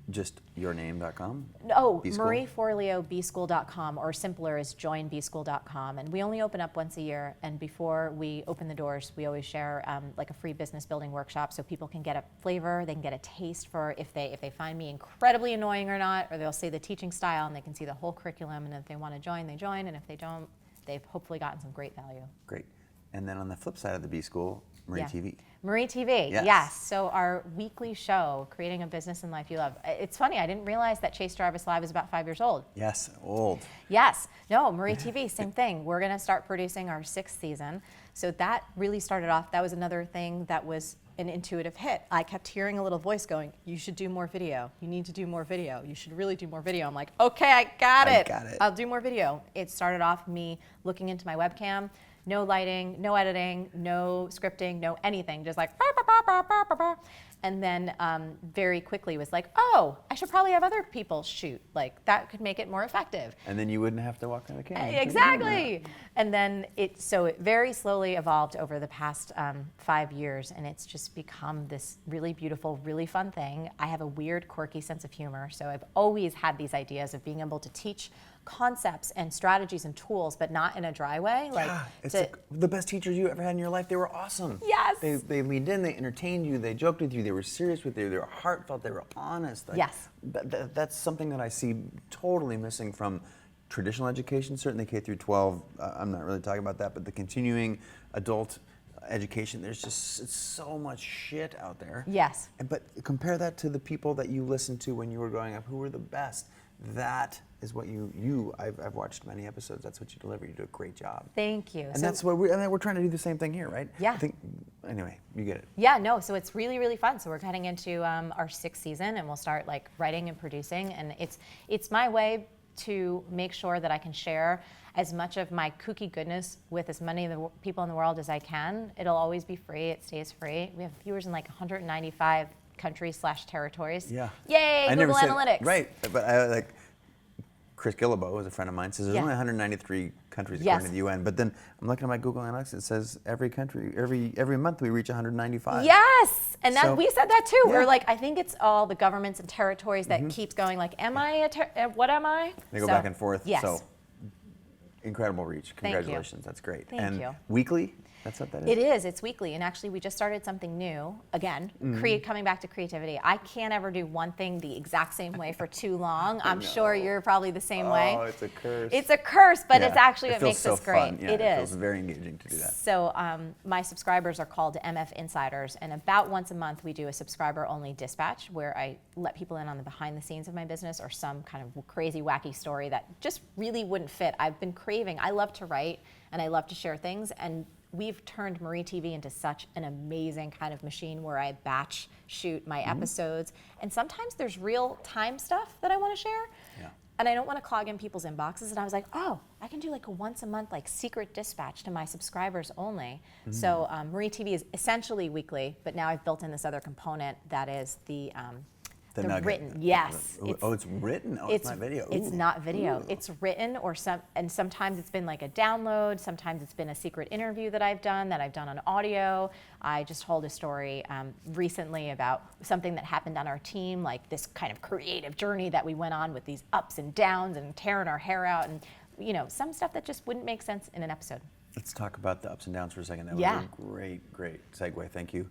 just yourname.com? Oh, B-School? MarieForleo.bschool.com, or simpler is joinbschool.com. And we only open up once a year. And before we open the doors, we always share like a free business building workshop so people can get a flavor, they can get a taste for if they find me incredibly annoying or not, or they'll see the teaching style and they can see the whole curriculum. And if they want to join, they join. And if they don't, they've hopefully gotten some great value. Great. And then on the flip side of the B-School, MarieTV. MarieTV, yes. So our weekly show, Creating a Business and Life You Love. It's funny, I didn't realize that ChaseJarvis Live is about 5 years old. Yes, old. Yes. No, MarieTV, same thing. We're going to start producing our 6th season. So that really started off, that was another thing that was an intuitive hit. I kept hearing a little voice going, you should do more video. You need to do more video. You should really do more video. I'm like, okay, I got it. I'll do more video. It started off me looking into my webcam. No lighting, no editing, no scripting, no anything, just like, and then very quickly was like, oh, I should probably have other people shoot. Like, that could make it more effective. And then you wouldn't have to walk on the camera. Exactly. And then it very slowly evolved over the past 5 years, and it's just become this really beautiful, really fun thing. I have a weird, quirky sense of humor, so I've always had these ideas of being able to teach concepts and strategies and tools, but not in a dry way. Like, it's the best teachers you ever had in your life. They were awesome. Yes. They leaned in, they entertained you, they joked with you, they were serious with you, they were heartfelt, they were honest. Like, yes. That's something that I see totally missing from traditional education, certainly K through 12. I'm not really talking about that, but the continuing adult education, there's just so much shit out there. Yes. But compare that to the people that you listened to when you were growing up who were the best. That is what I've watched many episodes. That's what you deliver. You do a great job. Thank you. And that's what we're trying to do the same thing here, right? Yeah. Anyway, you get it. Yeah, no, so it's really, really fun. So we're heading into our 6th season, and we'll start like writing and producing. And it's my way to make sure that I can share as much of my kooky goodness with as many of the people in the world as I can. It'll always be free. It stays free. We have viewers in like 195 countries/territories. Yeah. Yay, Google Analytics. Right, but I like Chris Gillibo, is a friend of mine, says there's only 193 countries according to the UN. But then I'm looking at my Google Analytics, it says every country, every month we reach 195. Yes, and we said that too. Yeah. We're like, I think it's all the governments and territories that keeps going like, am I what am I? They go back and forth. Yes. So incredible reach. Congratulations. That's great. Thank you. Weekly? That's what that is? It is. It's weekly. And actually, we just started something new. Again, coming back to creativity. I can't ever do one thing the exact same way for too long. I'm sure you're probably the same way. Oh, it's a curse. It's a curse, but it's actually what makes this great. Fun. Yeah, it is. It feels very engaging to do that. So my subscribers are called MF Insiders, and about once a month we do a subscriber-only dispatch where I let people in on the behind the scenes of my business or some kind of crazy, wacky story that just really wouldn't fit. I've been craving. I love to write, and I love to share things, and we've turned MarieTV into such an amazing kind of machine where I batch shoot my episodes. And sometimes there's real time stuff that I want to share. Yeah. And I don't want to clog in people's inboxes. And I was like, oh, I can do like a once a month like secret dispatch to my subscribers only. So MarieTV is essentially weekly, but now I've built in this other component that is the written, yes. It's written? Oh, it's not video. It's not video. It's written, and sometimes it's been like a download. Sometimes it's been a secret interview that I've done on audio. I just told a story recently about something that happened on our team, like this kind of creative journey that we went on with these ups and downs and tearing our hair out, and some stuff that just wouldn't make sense in an episode. Let's talk about the ups and downs for a second. That was a great segue. Thank you.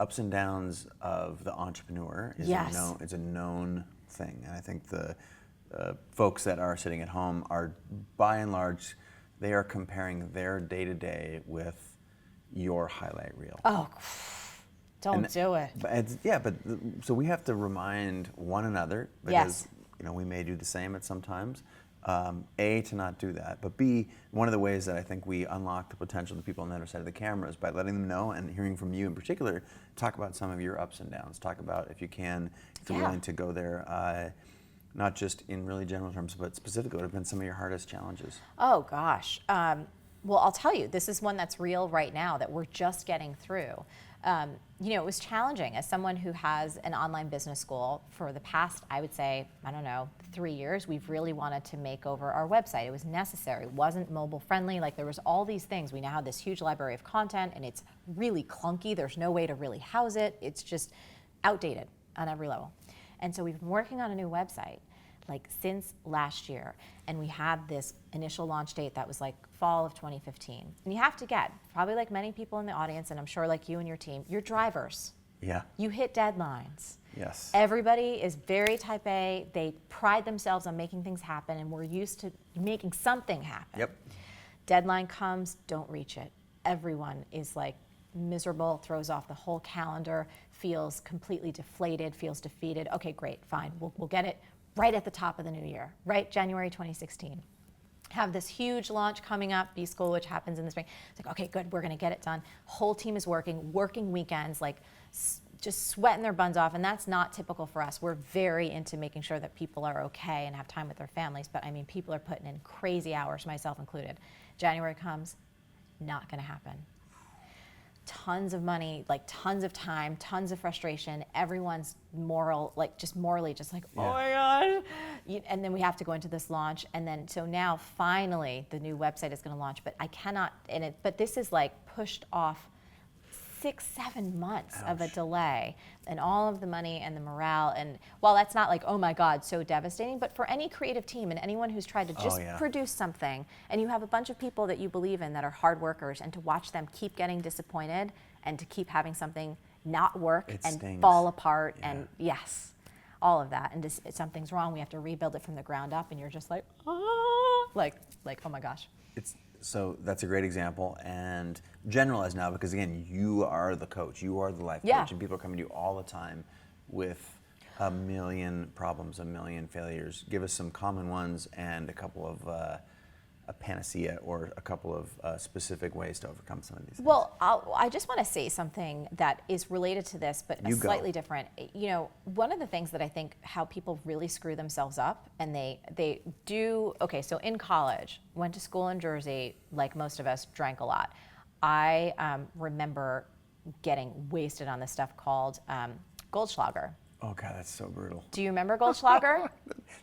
ups and downs of the entrepreneur is a known thing. And I think the folks that are sitting at home are, by and large, they are comparing their day-to-day with your highlight reel. Oh, don't do it. So we have to remind one another, because we may do the same at some times. A, to not do that, but B, one of the ways that I think we unlock the potential of the people on the other side of the camera is by letting them know, and hearing from you in particular, talk about some of your ups and downs. Talk about, if you can, if you're willing to go there, not just in really general terms, but specifically, what have been some of your hardest challenges? Oh gosh. Well, I'll tell you, this is one that's real right now that we're just getting through. It was challenging as someone who has an online business school. For the past, I would say, 3 years, we've really wanted to make over our website. It was necessary. It wasn't mobile friendly. Like, there was all these things. We now have this huge library of content, and it's really clunky. There's no way to really house it. It's just outdated on every level. And so we've been working on a new website since last year, and we had this initial launch date that was fall of 2015. And you have to get, probably like many people in the audience, and I'm sure like you and your team, you're drivers. Yeah. You hit deadlines. Yes. Everybody is very type A. They pride themselves on making things happen, and we're used to making something happen. Yep. Deadline comes, don't reach it. Everyone is miserable, throws off the whole calendar, feels completely deflated, feels defeated. Okay, great, fine, we'll get it right at the top of the new year, right? January 2016. Have this huge launch coming up, B-School, which happens in the spring. It's okay, good, we're gonna get it done. Whole team is working weekends, just sweating their buns off, and that's not typical for us. We're very into making sure that people are okay and have time with their families, but people are putting in crazy hours, myself included. January comes, not gonna happen. Tons of money, tons of time, tons of frustration. Everyone's morally, oh my God. And then we have to go into this launch. And then, so now finally the new website is going to launch, but I cannot, but this is pushed off 6-7 months of a delay, and all of the money and the morale. And while that's not oh my God, so devastating, but for any creative team and anyone who's tried to just produce something, and you have a bunch of people that you believe in that are hard workers, and to watch them keep getting disappointed and to keep having something not work and fall apart, and all of that, and just, something's wrong, we have to rebuild it from the ground up, and you're just oh my gosh. So that's a great example, and generalize now, because again, you are the coach, you are the life coach, and people are coming to you all the time with a million problems, a million failures. Give us some common ones and a couple of a panacea or a couple of specific ways to overcome some of these things. Well, I just want to say something that is related to this, but slightly different. One of the things that I think how people really screw themselves up, and they do, okay, so in college, went to school in Jersey, like most of us, drank a lot. I remember getting wasted on this stuff called Goldschlager. Oh God, that's so brutal. Do you remember Goldschlager?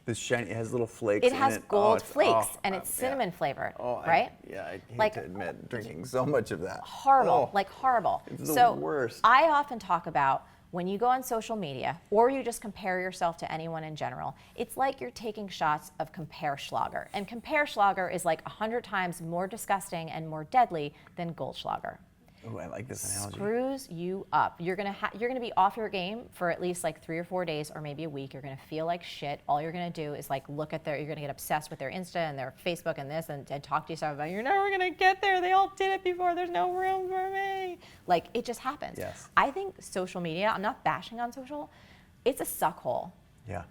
This shiny, it has little flakes in it. It has gold flakes, and it's cinnamon flavored, right? I hate to admit, drinking so much of that. Horrible, horrible. It's the worst. I often talk about when you go on social media, or you just compare yourself to anyone in general, it's like you're taking shots of Compereschlager. And Compereschlager is 100 times more disgusting and more deadly than Goldschlager. Oh, I like this analogy. Screws you up. You're gonna be off your game for at least 3 or 4 days, or maybe a week. You're gonna feel like shit. All you're gonna do is you're gonna get obsessed with their Insta and their Facebook and this, and talk to yourself about, you're never gonna get there. They all did it before. There's no room for me. It just happens. Yes. I think social media, I'm not bashing on social, it's a suck hole. Yeah.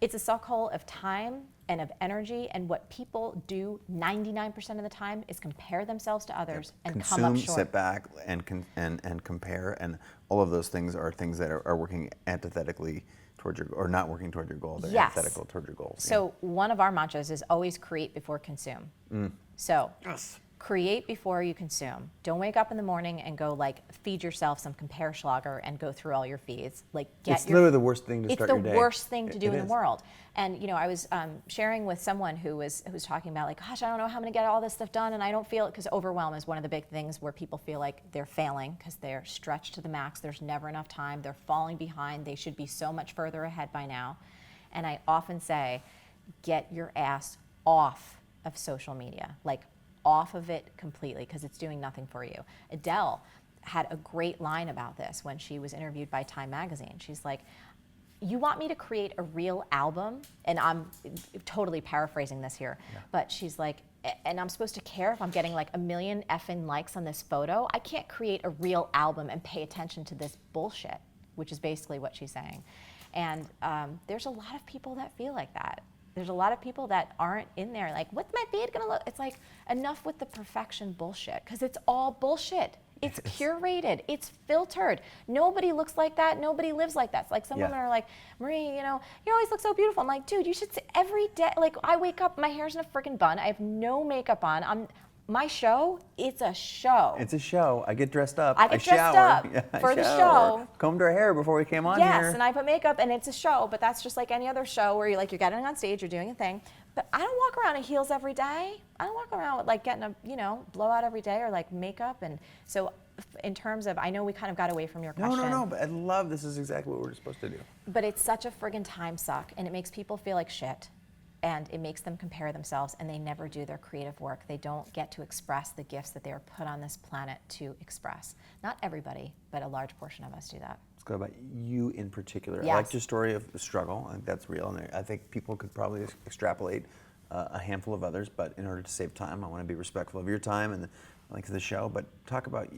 It's a suck hole of time and of energy, and what people do 99% of the time is compare themselves to others and come up short. Sit back and compare, and all of those things are things that are working antithetically towards your, or not working toward your goal. They're antithetical toward your goals. So one of our mantras is always create before consume. So create before you consume. Don't wake up in the morning and go feed yourself some Compereschlager and go through all your feeds. It's literally the worst thing to start your day. It's the worst thing to do in the world. And I was sharing with someone who was talking about gosh, I don't know how I'm going to get all this stuff done, and I don't feel it, because overwhelm is one of the big things where people feel like they're failing because they're stretched to the max. There's never enough time. They're falling behind. They should be so much further ahead by now. And I often say, get your ass off of social media, off of it completely, because it's doing nothing for you. Adele had a great line about this when she was interviewed by Time Magazine. She's like, you want me to create a real album? And I'm totally paraphrasing this here, but she's like, and I'm supposed to care if I'm getting like 1 million effing likes on this photo? I can't create a real album and pay attention to this bullshit, which is basically what she's saying. And there's a lot of people that feel like that. There's a lot of people that aren't in there like, what's my feed gonna look? It's like, enough with the perfection bullshit, because it's all bullshit. It's curated, it's filtered. Nobody looks like that, nobody lives like that. It's like some women are like, Marie, you know, you always look so beautiful. I'm like, dude, you should see every day, like I wake up, my hair's in a freaking bun, I have no makeup on. My show, it's a show. It's a show. I get dressed up. I get dressed up for the show. Combed our hair before we came on here. Yes, and I put makeup, and it's a show, but that's just like any other show where you're getting on stage, you're doing a thing. But I don't walk around in heels every day. I don't walk around with like getting a, blowout every day or like makeup. And so in terms of, I know we kind of got away from your question. No, but I love, this is exactly what we're supposed to do. But it's such a friggin' time suck, and it makes people feel like shit. And it makes them compare themselves, and they never do their creative work. They don't get to express the gifts that they were put on this planet to express. Not everybody, but a large portion of us do that. Let's go about you in particular. Yes. I liked your story of the struggle. I think that's real, and I think people could probably extrapolate a handful of others, but in order to save time, I want to be respectful of your time and the show, but talk about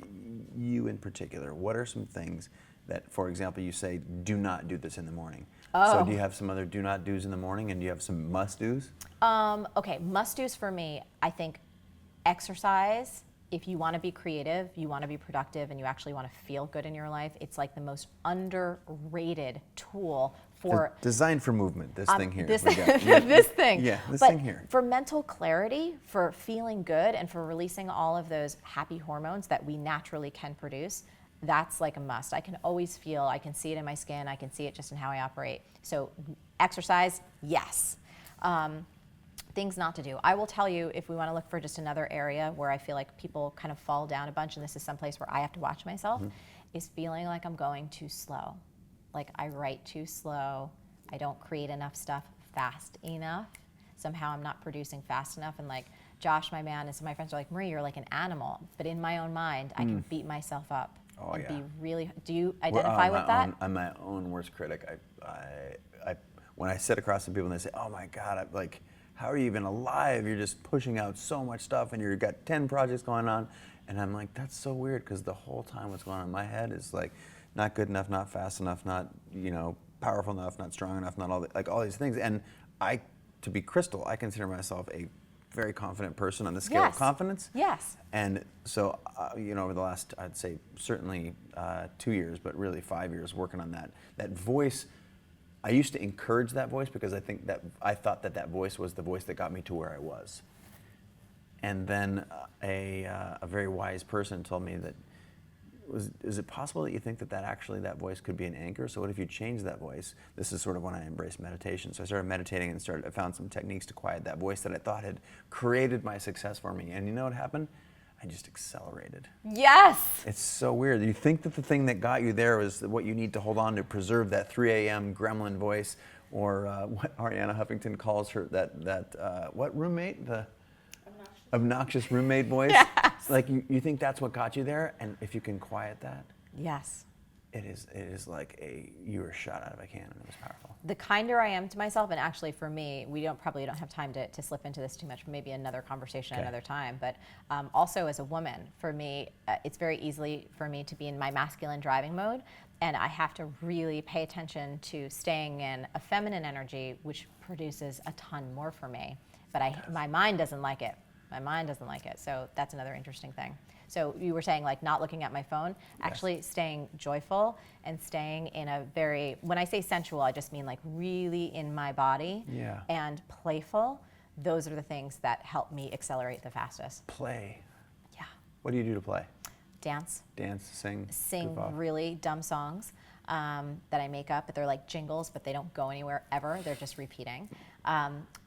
you in particular. What are some things that, for example, you say, do not do this in the morning? So do you have some other do not do's in the morning, and do you have some must do's? Okay, must do's for me, I think exercise. If you want to be creative, you want to be productive, and you actually want to feel good in your life, it's like the most underrated tool for... Designed for movement, this thing here. This thing. Yeah, this but thing here. For mental clarity, for feeling good, and for releasing all of those happy hormones that we naturally can produce, that's like a must. I can always feel, I can see it in my skin, I can see it just in how I operate. So exercise, yes. Things not to do. I will tell you, if we want to look for just another area where I feel like people kind of fall down a bunch, and this is someplace where I have to watch myself, is feeling like I'm going too slow. Like I write too slow, I don't create enough stuff fast enough. Somehow I'm not producing fast enough, and like Josh, my man, and some of my friends are like, Marie, you're like an animal. But in my own mind, I can beat myself up. Oh, and yeah. be really, do you identify with that? I'm my own worst critic. When I sit across from people and they say, oh my God, how are you even alive? You're just pushing out so much stuff and you've got 10 projects going on. And I'm like, that's so weird, because the whole time what's going on in my head is like, not good enough, not fast enough, not powerful enough, not strong enough, not all these things. And to be crystal, I consider myself a very confident person on the scale of confidence. Yes. And so, over the last, I'd say certainly 2 years, but really 5 years working on that voice, I used to encourage that voice because I thought that voice was the voice that got me to where I was. And then a very wise person told me that, is it possible that you think that voice could be an anchor? So what if you change that voice? This is sort of when I embraced meditation. So I started meditating and I found some techniques to quiet that voice that I thought had created my success for me. And you know what happened? I just accelerated. Yes. It's so weird. You think that the thing that got you there was what you need to hold on to preserve that 3 a.m. gremlin voice, or what Ariana Huffington calls her, what roommate? The obnoxious roommate voice. Yes. Like you think that's what got you there, and if you can quiet that, yes, it is like you were shot out of a cannon. It was powerful. The kinder I am to myself, and actually for me, we probably don't have time to slip into this too much. Maybe another conversation another time. But also as a woman, for me, it's very easily for me to be in my masculine driving mode, and I have to really pay attention to staying in a feminine energy, which produces a ton more for me. But my mind doesn't like it. My mind doesn't like it. So that's another interesting thing. So you were saying like not looking at my phone, actually staying joyful and staying in a when I say sensual, I just mean like really in my body and playful. Those are the things that help me accelerate the fastest. Play. Yeah. What do you do to play? Dance. Dance, sing. Sing really dumb songs that I make up, but they're like jingles, but they don't go anywhere ever. They're just repeating.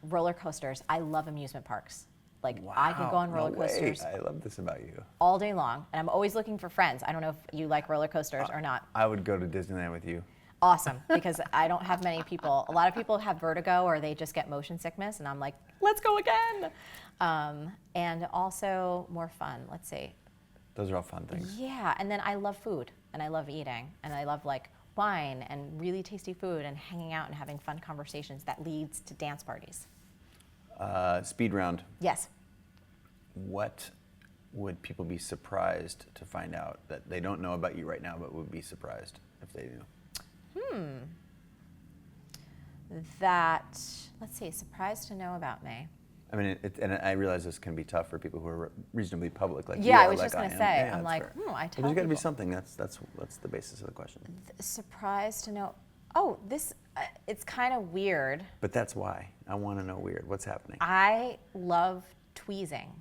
Roller coasters. I love amusement parks. Like I could go on roller coasters. I love this about you. All day long, and I'm always looking for friends. I don't know if you like roller coasters or not. I would go to Disneyland with you. Awesome, because I don't have many people. A lot of people have vertigo or they just get motion sickness, and I'm like, let's go again. And also more fun. Let's see. Those are all fun things. Yeah, and then I love food, and I love eating, and I love like wine and really tasty food and hanging out and having fun conversations that leads to dance parties. Speed round. Yes. What would people be surprised to find out that they don't know about you right now, but would be surprised if they knew? That, let's see, surprised to know about me. I mean, and I realize this can be tough for people who are reasonably public, like you Yeah, are, I was like just going to am. say, Yeah, I'm that's like, fair. I But tell there's got to be people. something. That's the basis of the question. Surprised to know, oh, this, it's kind of weird. But that's why I want to know weird. What's happening? I love tweezing,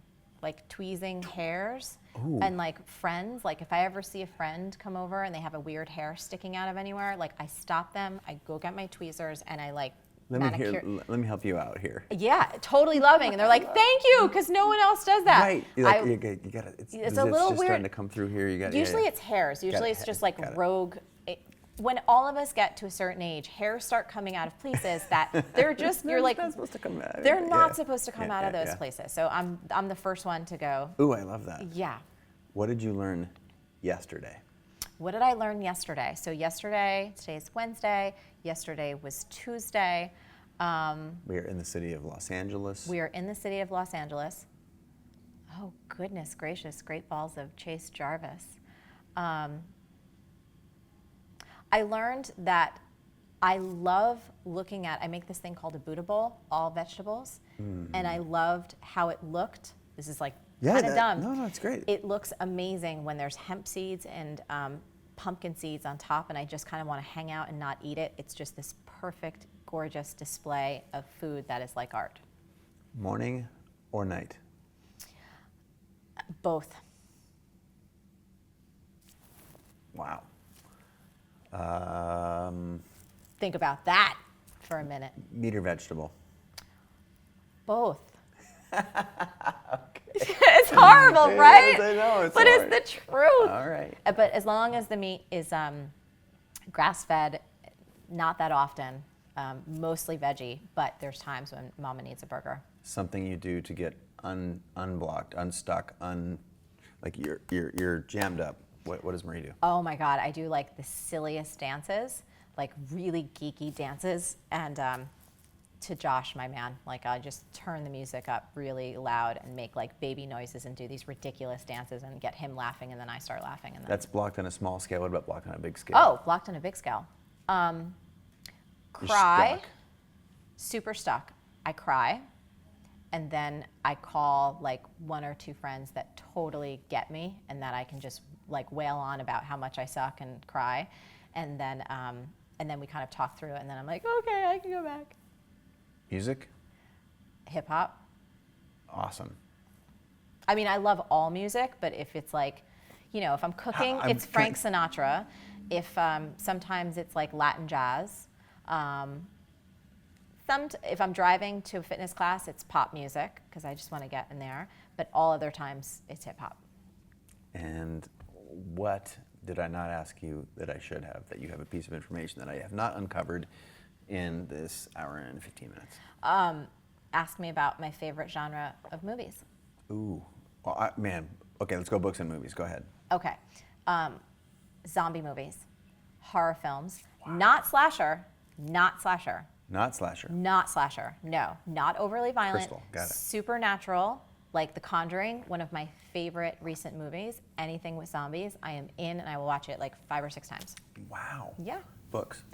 like tweezing hairs. Ooh. And like friends, like if I ever see a friend come over and they have a weird hair sticking out of anywhere, like I stop them, I go get my tweezers, and I like manicure. Let me help you out here. Yeah, totally loving, and they're like, "Thank you," because no one else does that. Right. You gotta. It's it's a little just weird. starting to come through here. You got. Usually it's hairs. Usually it's just like Got it. rogue. When all of us get to a certain age, hairs start coming out of places that they're just you're like not supposed to come out. they're not supposed to come Yeah, out of yeah, those yeah. places. So I'm the first one to go. Ooh, I love that. Yeah. What did you learn yesterday? What did I learn yesterday? So yesterday, today's Wednesday. Yesterday was Tuesday. We are in the city of Los Angeles. We are in the city of Los Angeles. Oh, goodness gracious, great balls of ChaseJarvis. I learned that I love looking at, I make this thing called a Buddha bowl, all vegetables, and I loved how it looked. This is like kind of dumb. No, it's great. It looks amazing when there's hemp seeds and pumpkin seeds on top, and I just kind of want to hang out and not eat it. It's just this perfect, gorgeous display of food that is like art. Morning or night? Both. Wow. Think about that for a minute. Meat or vegetable? Both. It's horrible, right? Yes, I know, it's but hard. it's the truth. All right. But as long as the meat is grass-fed, not that often, mostly veggie, but there's times when mama needs a burger. Something you do to get unblocked, unstuck, like you're jammed up. What does Marie do? Oh my God, I do like the silliest dances, like really geeky dances, and to Josh, my man, like I just turn the music up really loud and make like baby noises and do these ridiculous dances and get him laughing, and then I start laughing. And then That's blocked on a small scale. What about blocked on a big scale? oh, blocked on a big scale. You're Cry, stuck. super stuck. I cry, and then I call like one or two friends that totally get me and that I can just like wail on about how much I suck and cry, and then we kind of talk through it, and then I'm like, okay, I can go back. Music? Hip hop. Awesome. I mean, I love all music, but if it's like, you know, if I'm cooking, I'm it's Frank Sinatra. If sometimes it's like Latin jazz. If I'm driving to a fitness class, it's pop music because I just want to get in there. But all other times, it's hip hop. And what did I not ask you that I should have, that you have a piece of information that I have not uncovered in this hour and 15 minutes? Ask me about my favorite genre of movies. Ooh. Well, man. Okay, let's go books and movies. Go ahead. Okay. Zombie movies, horror films, not slasher, not slasher. Not slasher. Not slasher, no. Not overly violent. Crystal, got it. Supernatural, like The Conjuring, one of my favorite recent movies. Anything with zombies, I am in, and I will watch it like 5 or 6 times. Wow. Yeah. Books.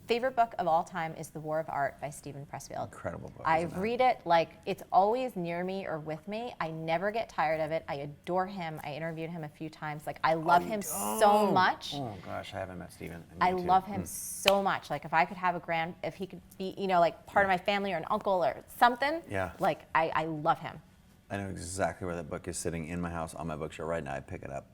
Favorite book of all time is The War of Art by Stephen Pressfield. Incredible book. I isn't it? read it like it's always near me or with me. I never get tired of it. I adore him. I interviewed him a few times. Like I love him so much. Oh gosh, I haven't met Stephen. I love him so much. Like if I could have if he could be, you know, like part of my family or an uncle or something. Yeah. Like I love him. I know exactly where that book is sitting in my house on my bookshelf right now. I pick it up.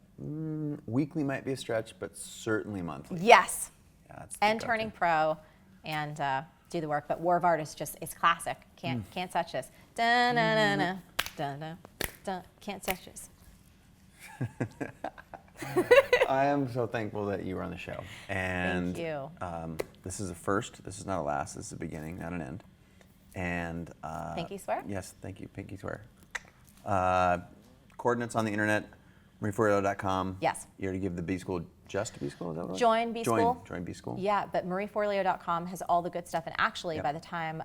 Weekly might be a stretch, but certainly monthly. Yes. Yeah, that's the And go-to. turning pro and do the work. But War of Art is just, it's classic. Can't touch this. Dun, dun, dun, dun, dun, dun, dun. Can't touch this. I am so thankful that you were on the show. And Thank you. This is a first. This is not a last. This is a beginning, not an end. And Pinky swear? Yes, thank you. Pinky swear. Coordinates on the internet. MarieForleo.com. Yes. You already give the B School just B School? Is that what Join B School. Join B School. Yeah, but MarieForleo.com has all the good stuff. And actually, by the time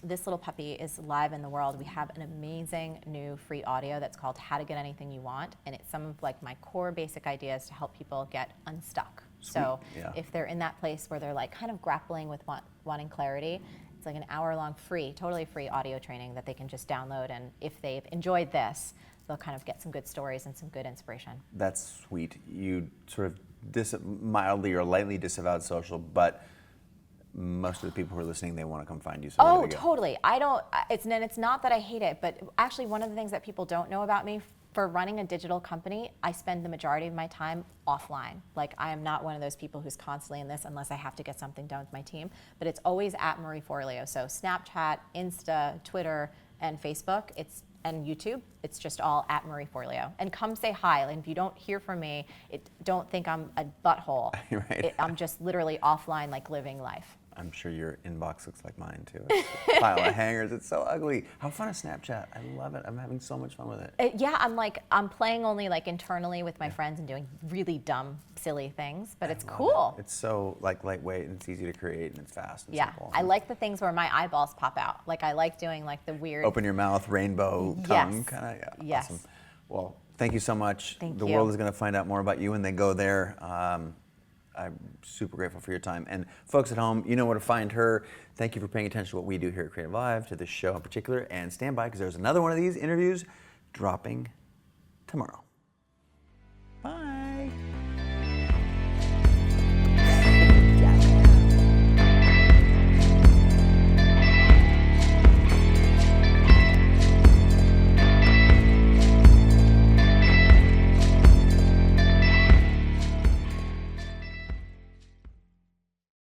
this little puppy is live in the world, we have an amazing new free audio that's called How to Get Anything You Want. And it's some of like my core basic ideas to help people get unstuck. Sweet. So Yeah. if they're in that place where they're like kind of grappling with wanting clarity, it's like an hour-long free, totally free audio training that they can just download. And if they've enjoyed this, they'll kind of get some good stories and some good inspiration. That's sweet. You sort of mildly or lightly disavowed social, but most of the people who are listening, they want to come find you. So Oh, totally. I don't. It's not that I hate it, but actually, one of the things that people don't know about me, for running a digital company, I spend the majority of my time offline. Like, I am not one of those people who's constantly in this unless I have to get something done with my team. But it's always at Marie Forleo. So Snapchat, Insta, Twitter, and Facebook. And YouTube, it's just all at Marie Forleo. And come say hi. And if you don't hear from me, don't think I'm a butthole. Right. I'm just literally offline, like living life. I'm sure your inbox looks like mine too. It's a pile of hangers. It's so ugly. How fun is Snapchat? I love it. I'm having so much fun with it. Yeah, I'm playing only like internally with my friends and doing really dumb, silly things, but it's cool. It's so like lightweight and it's easy to create and it's fast and Yeah, simple. I like the things where my eyeballs pop out. Like I like doing like the weird. Open your mouth, rainbow tongue, Yes. kind of. Yeah, Yes. Awesome. Well, thank you so much. Thank the you. world is going to find out more about you when they go there. I'm super grateful for your time. And folks at home, you know where to find her. Thank you for paying attention to what we do here at Creative Live, to this show in particular. And stand by because there's another one of these interviews dropping tomorrow.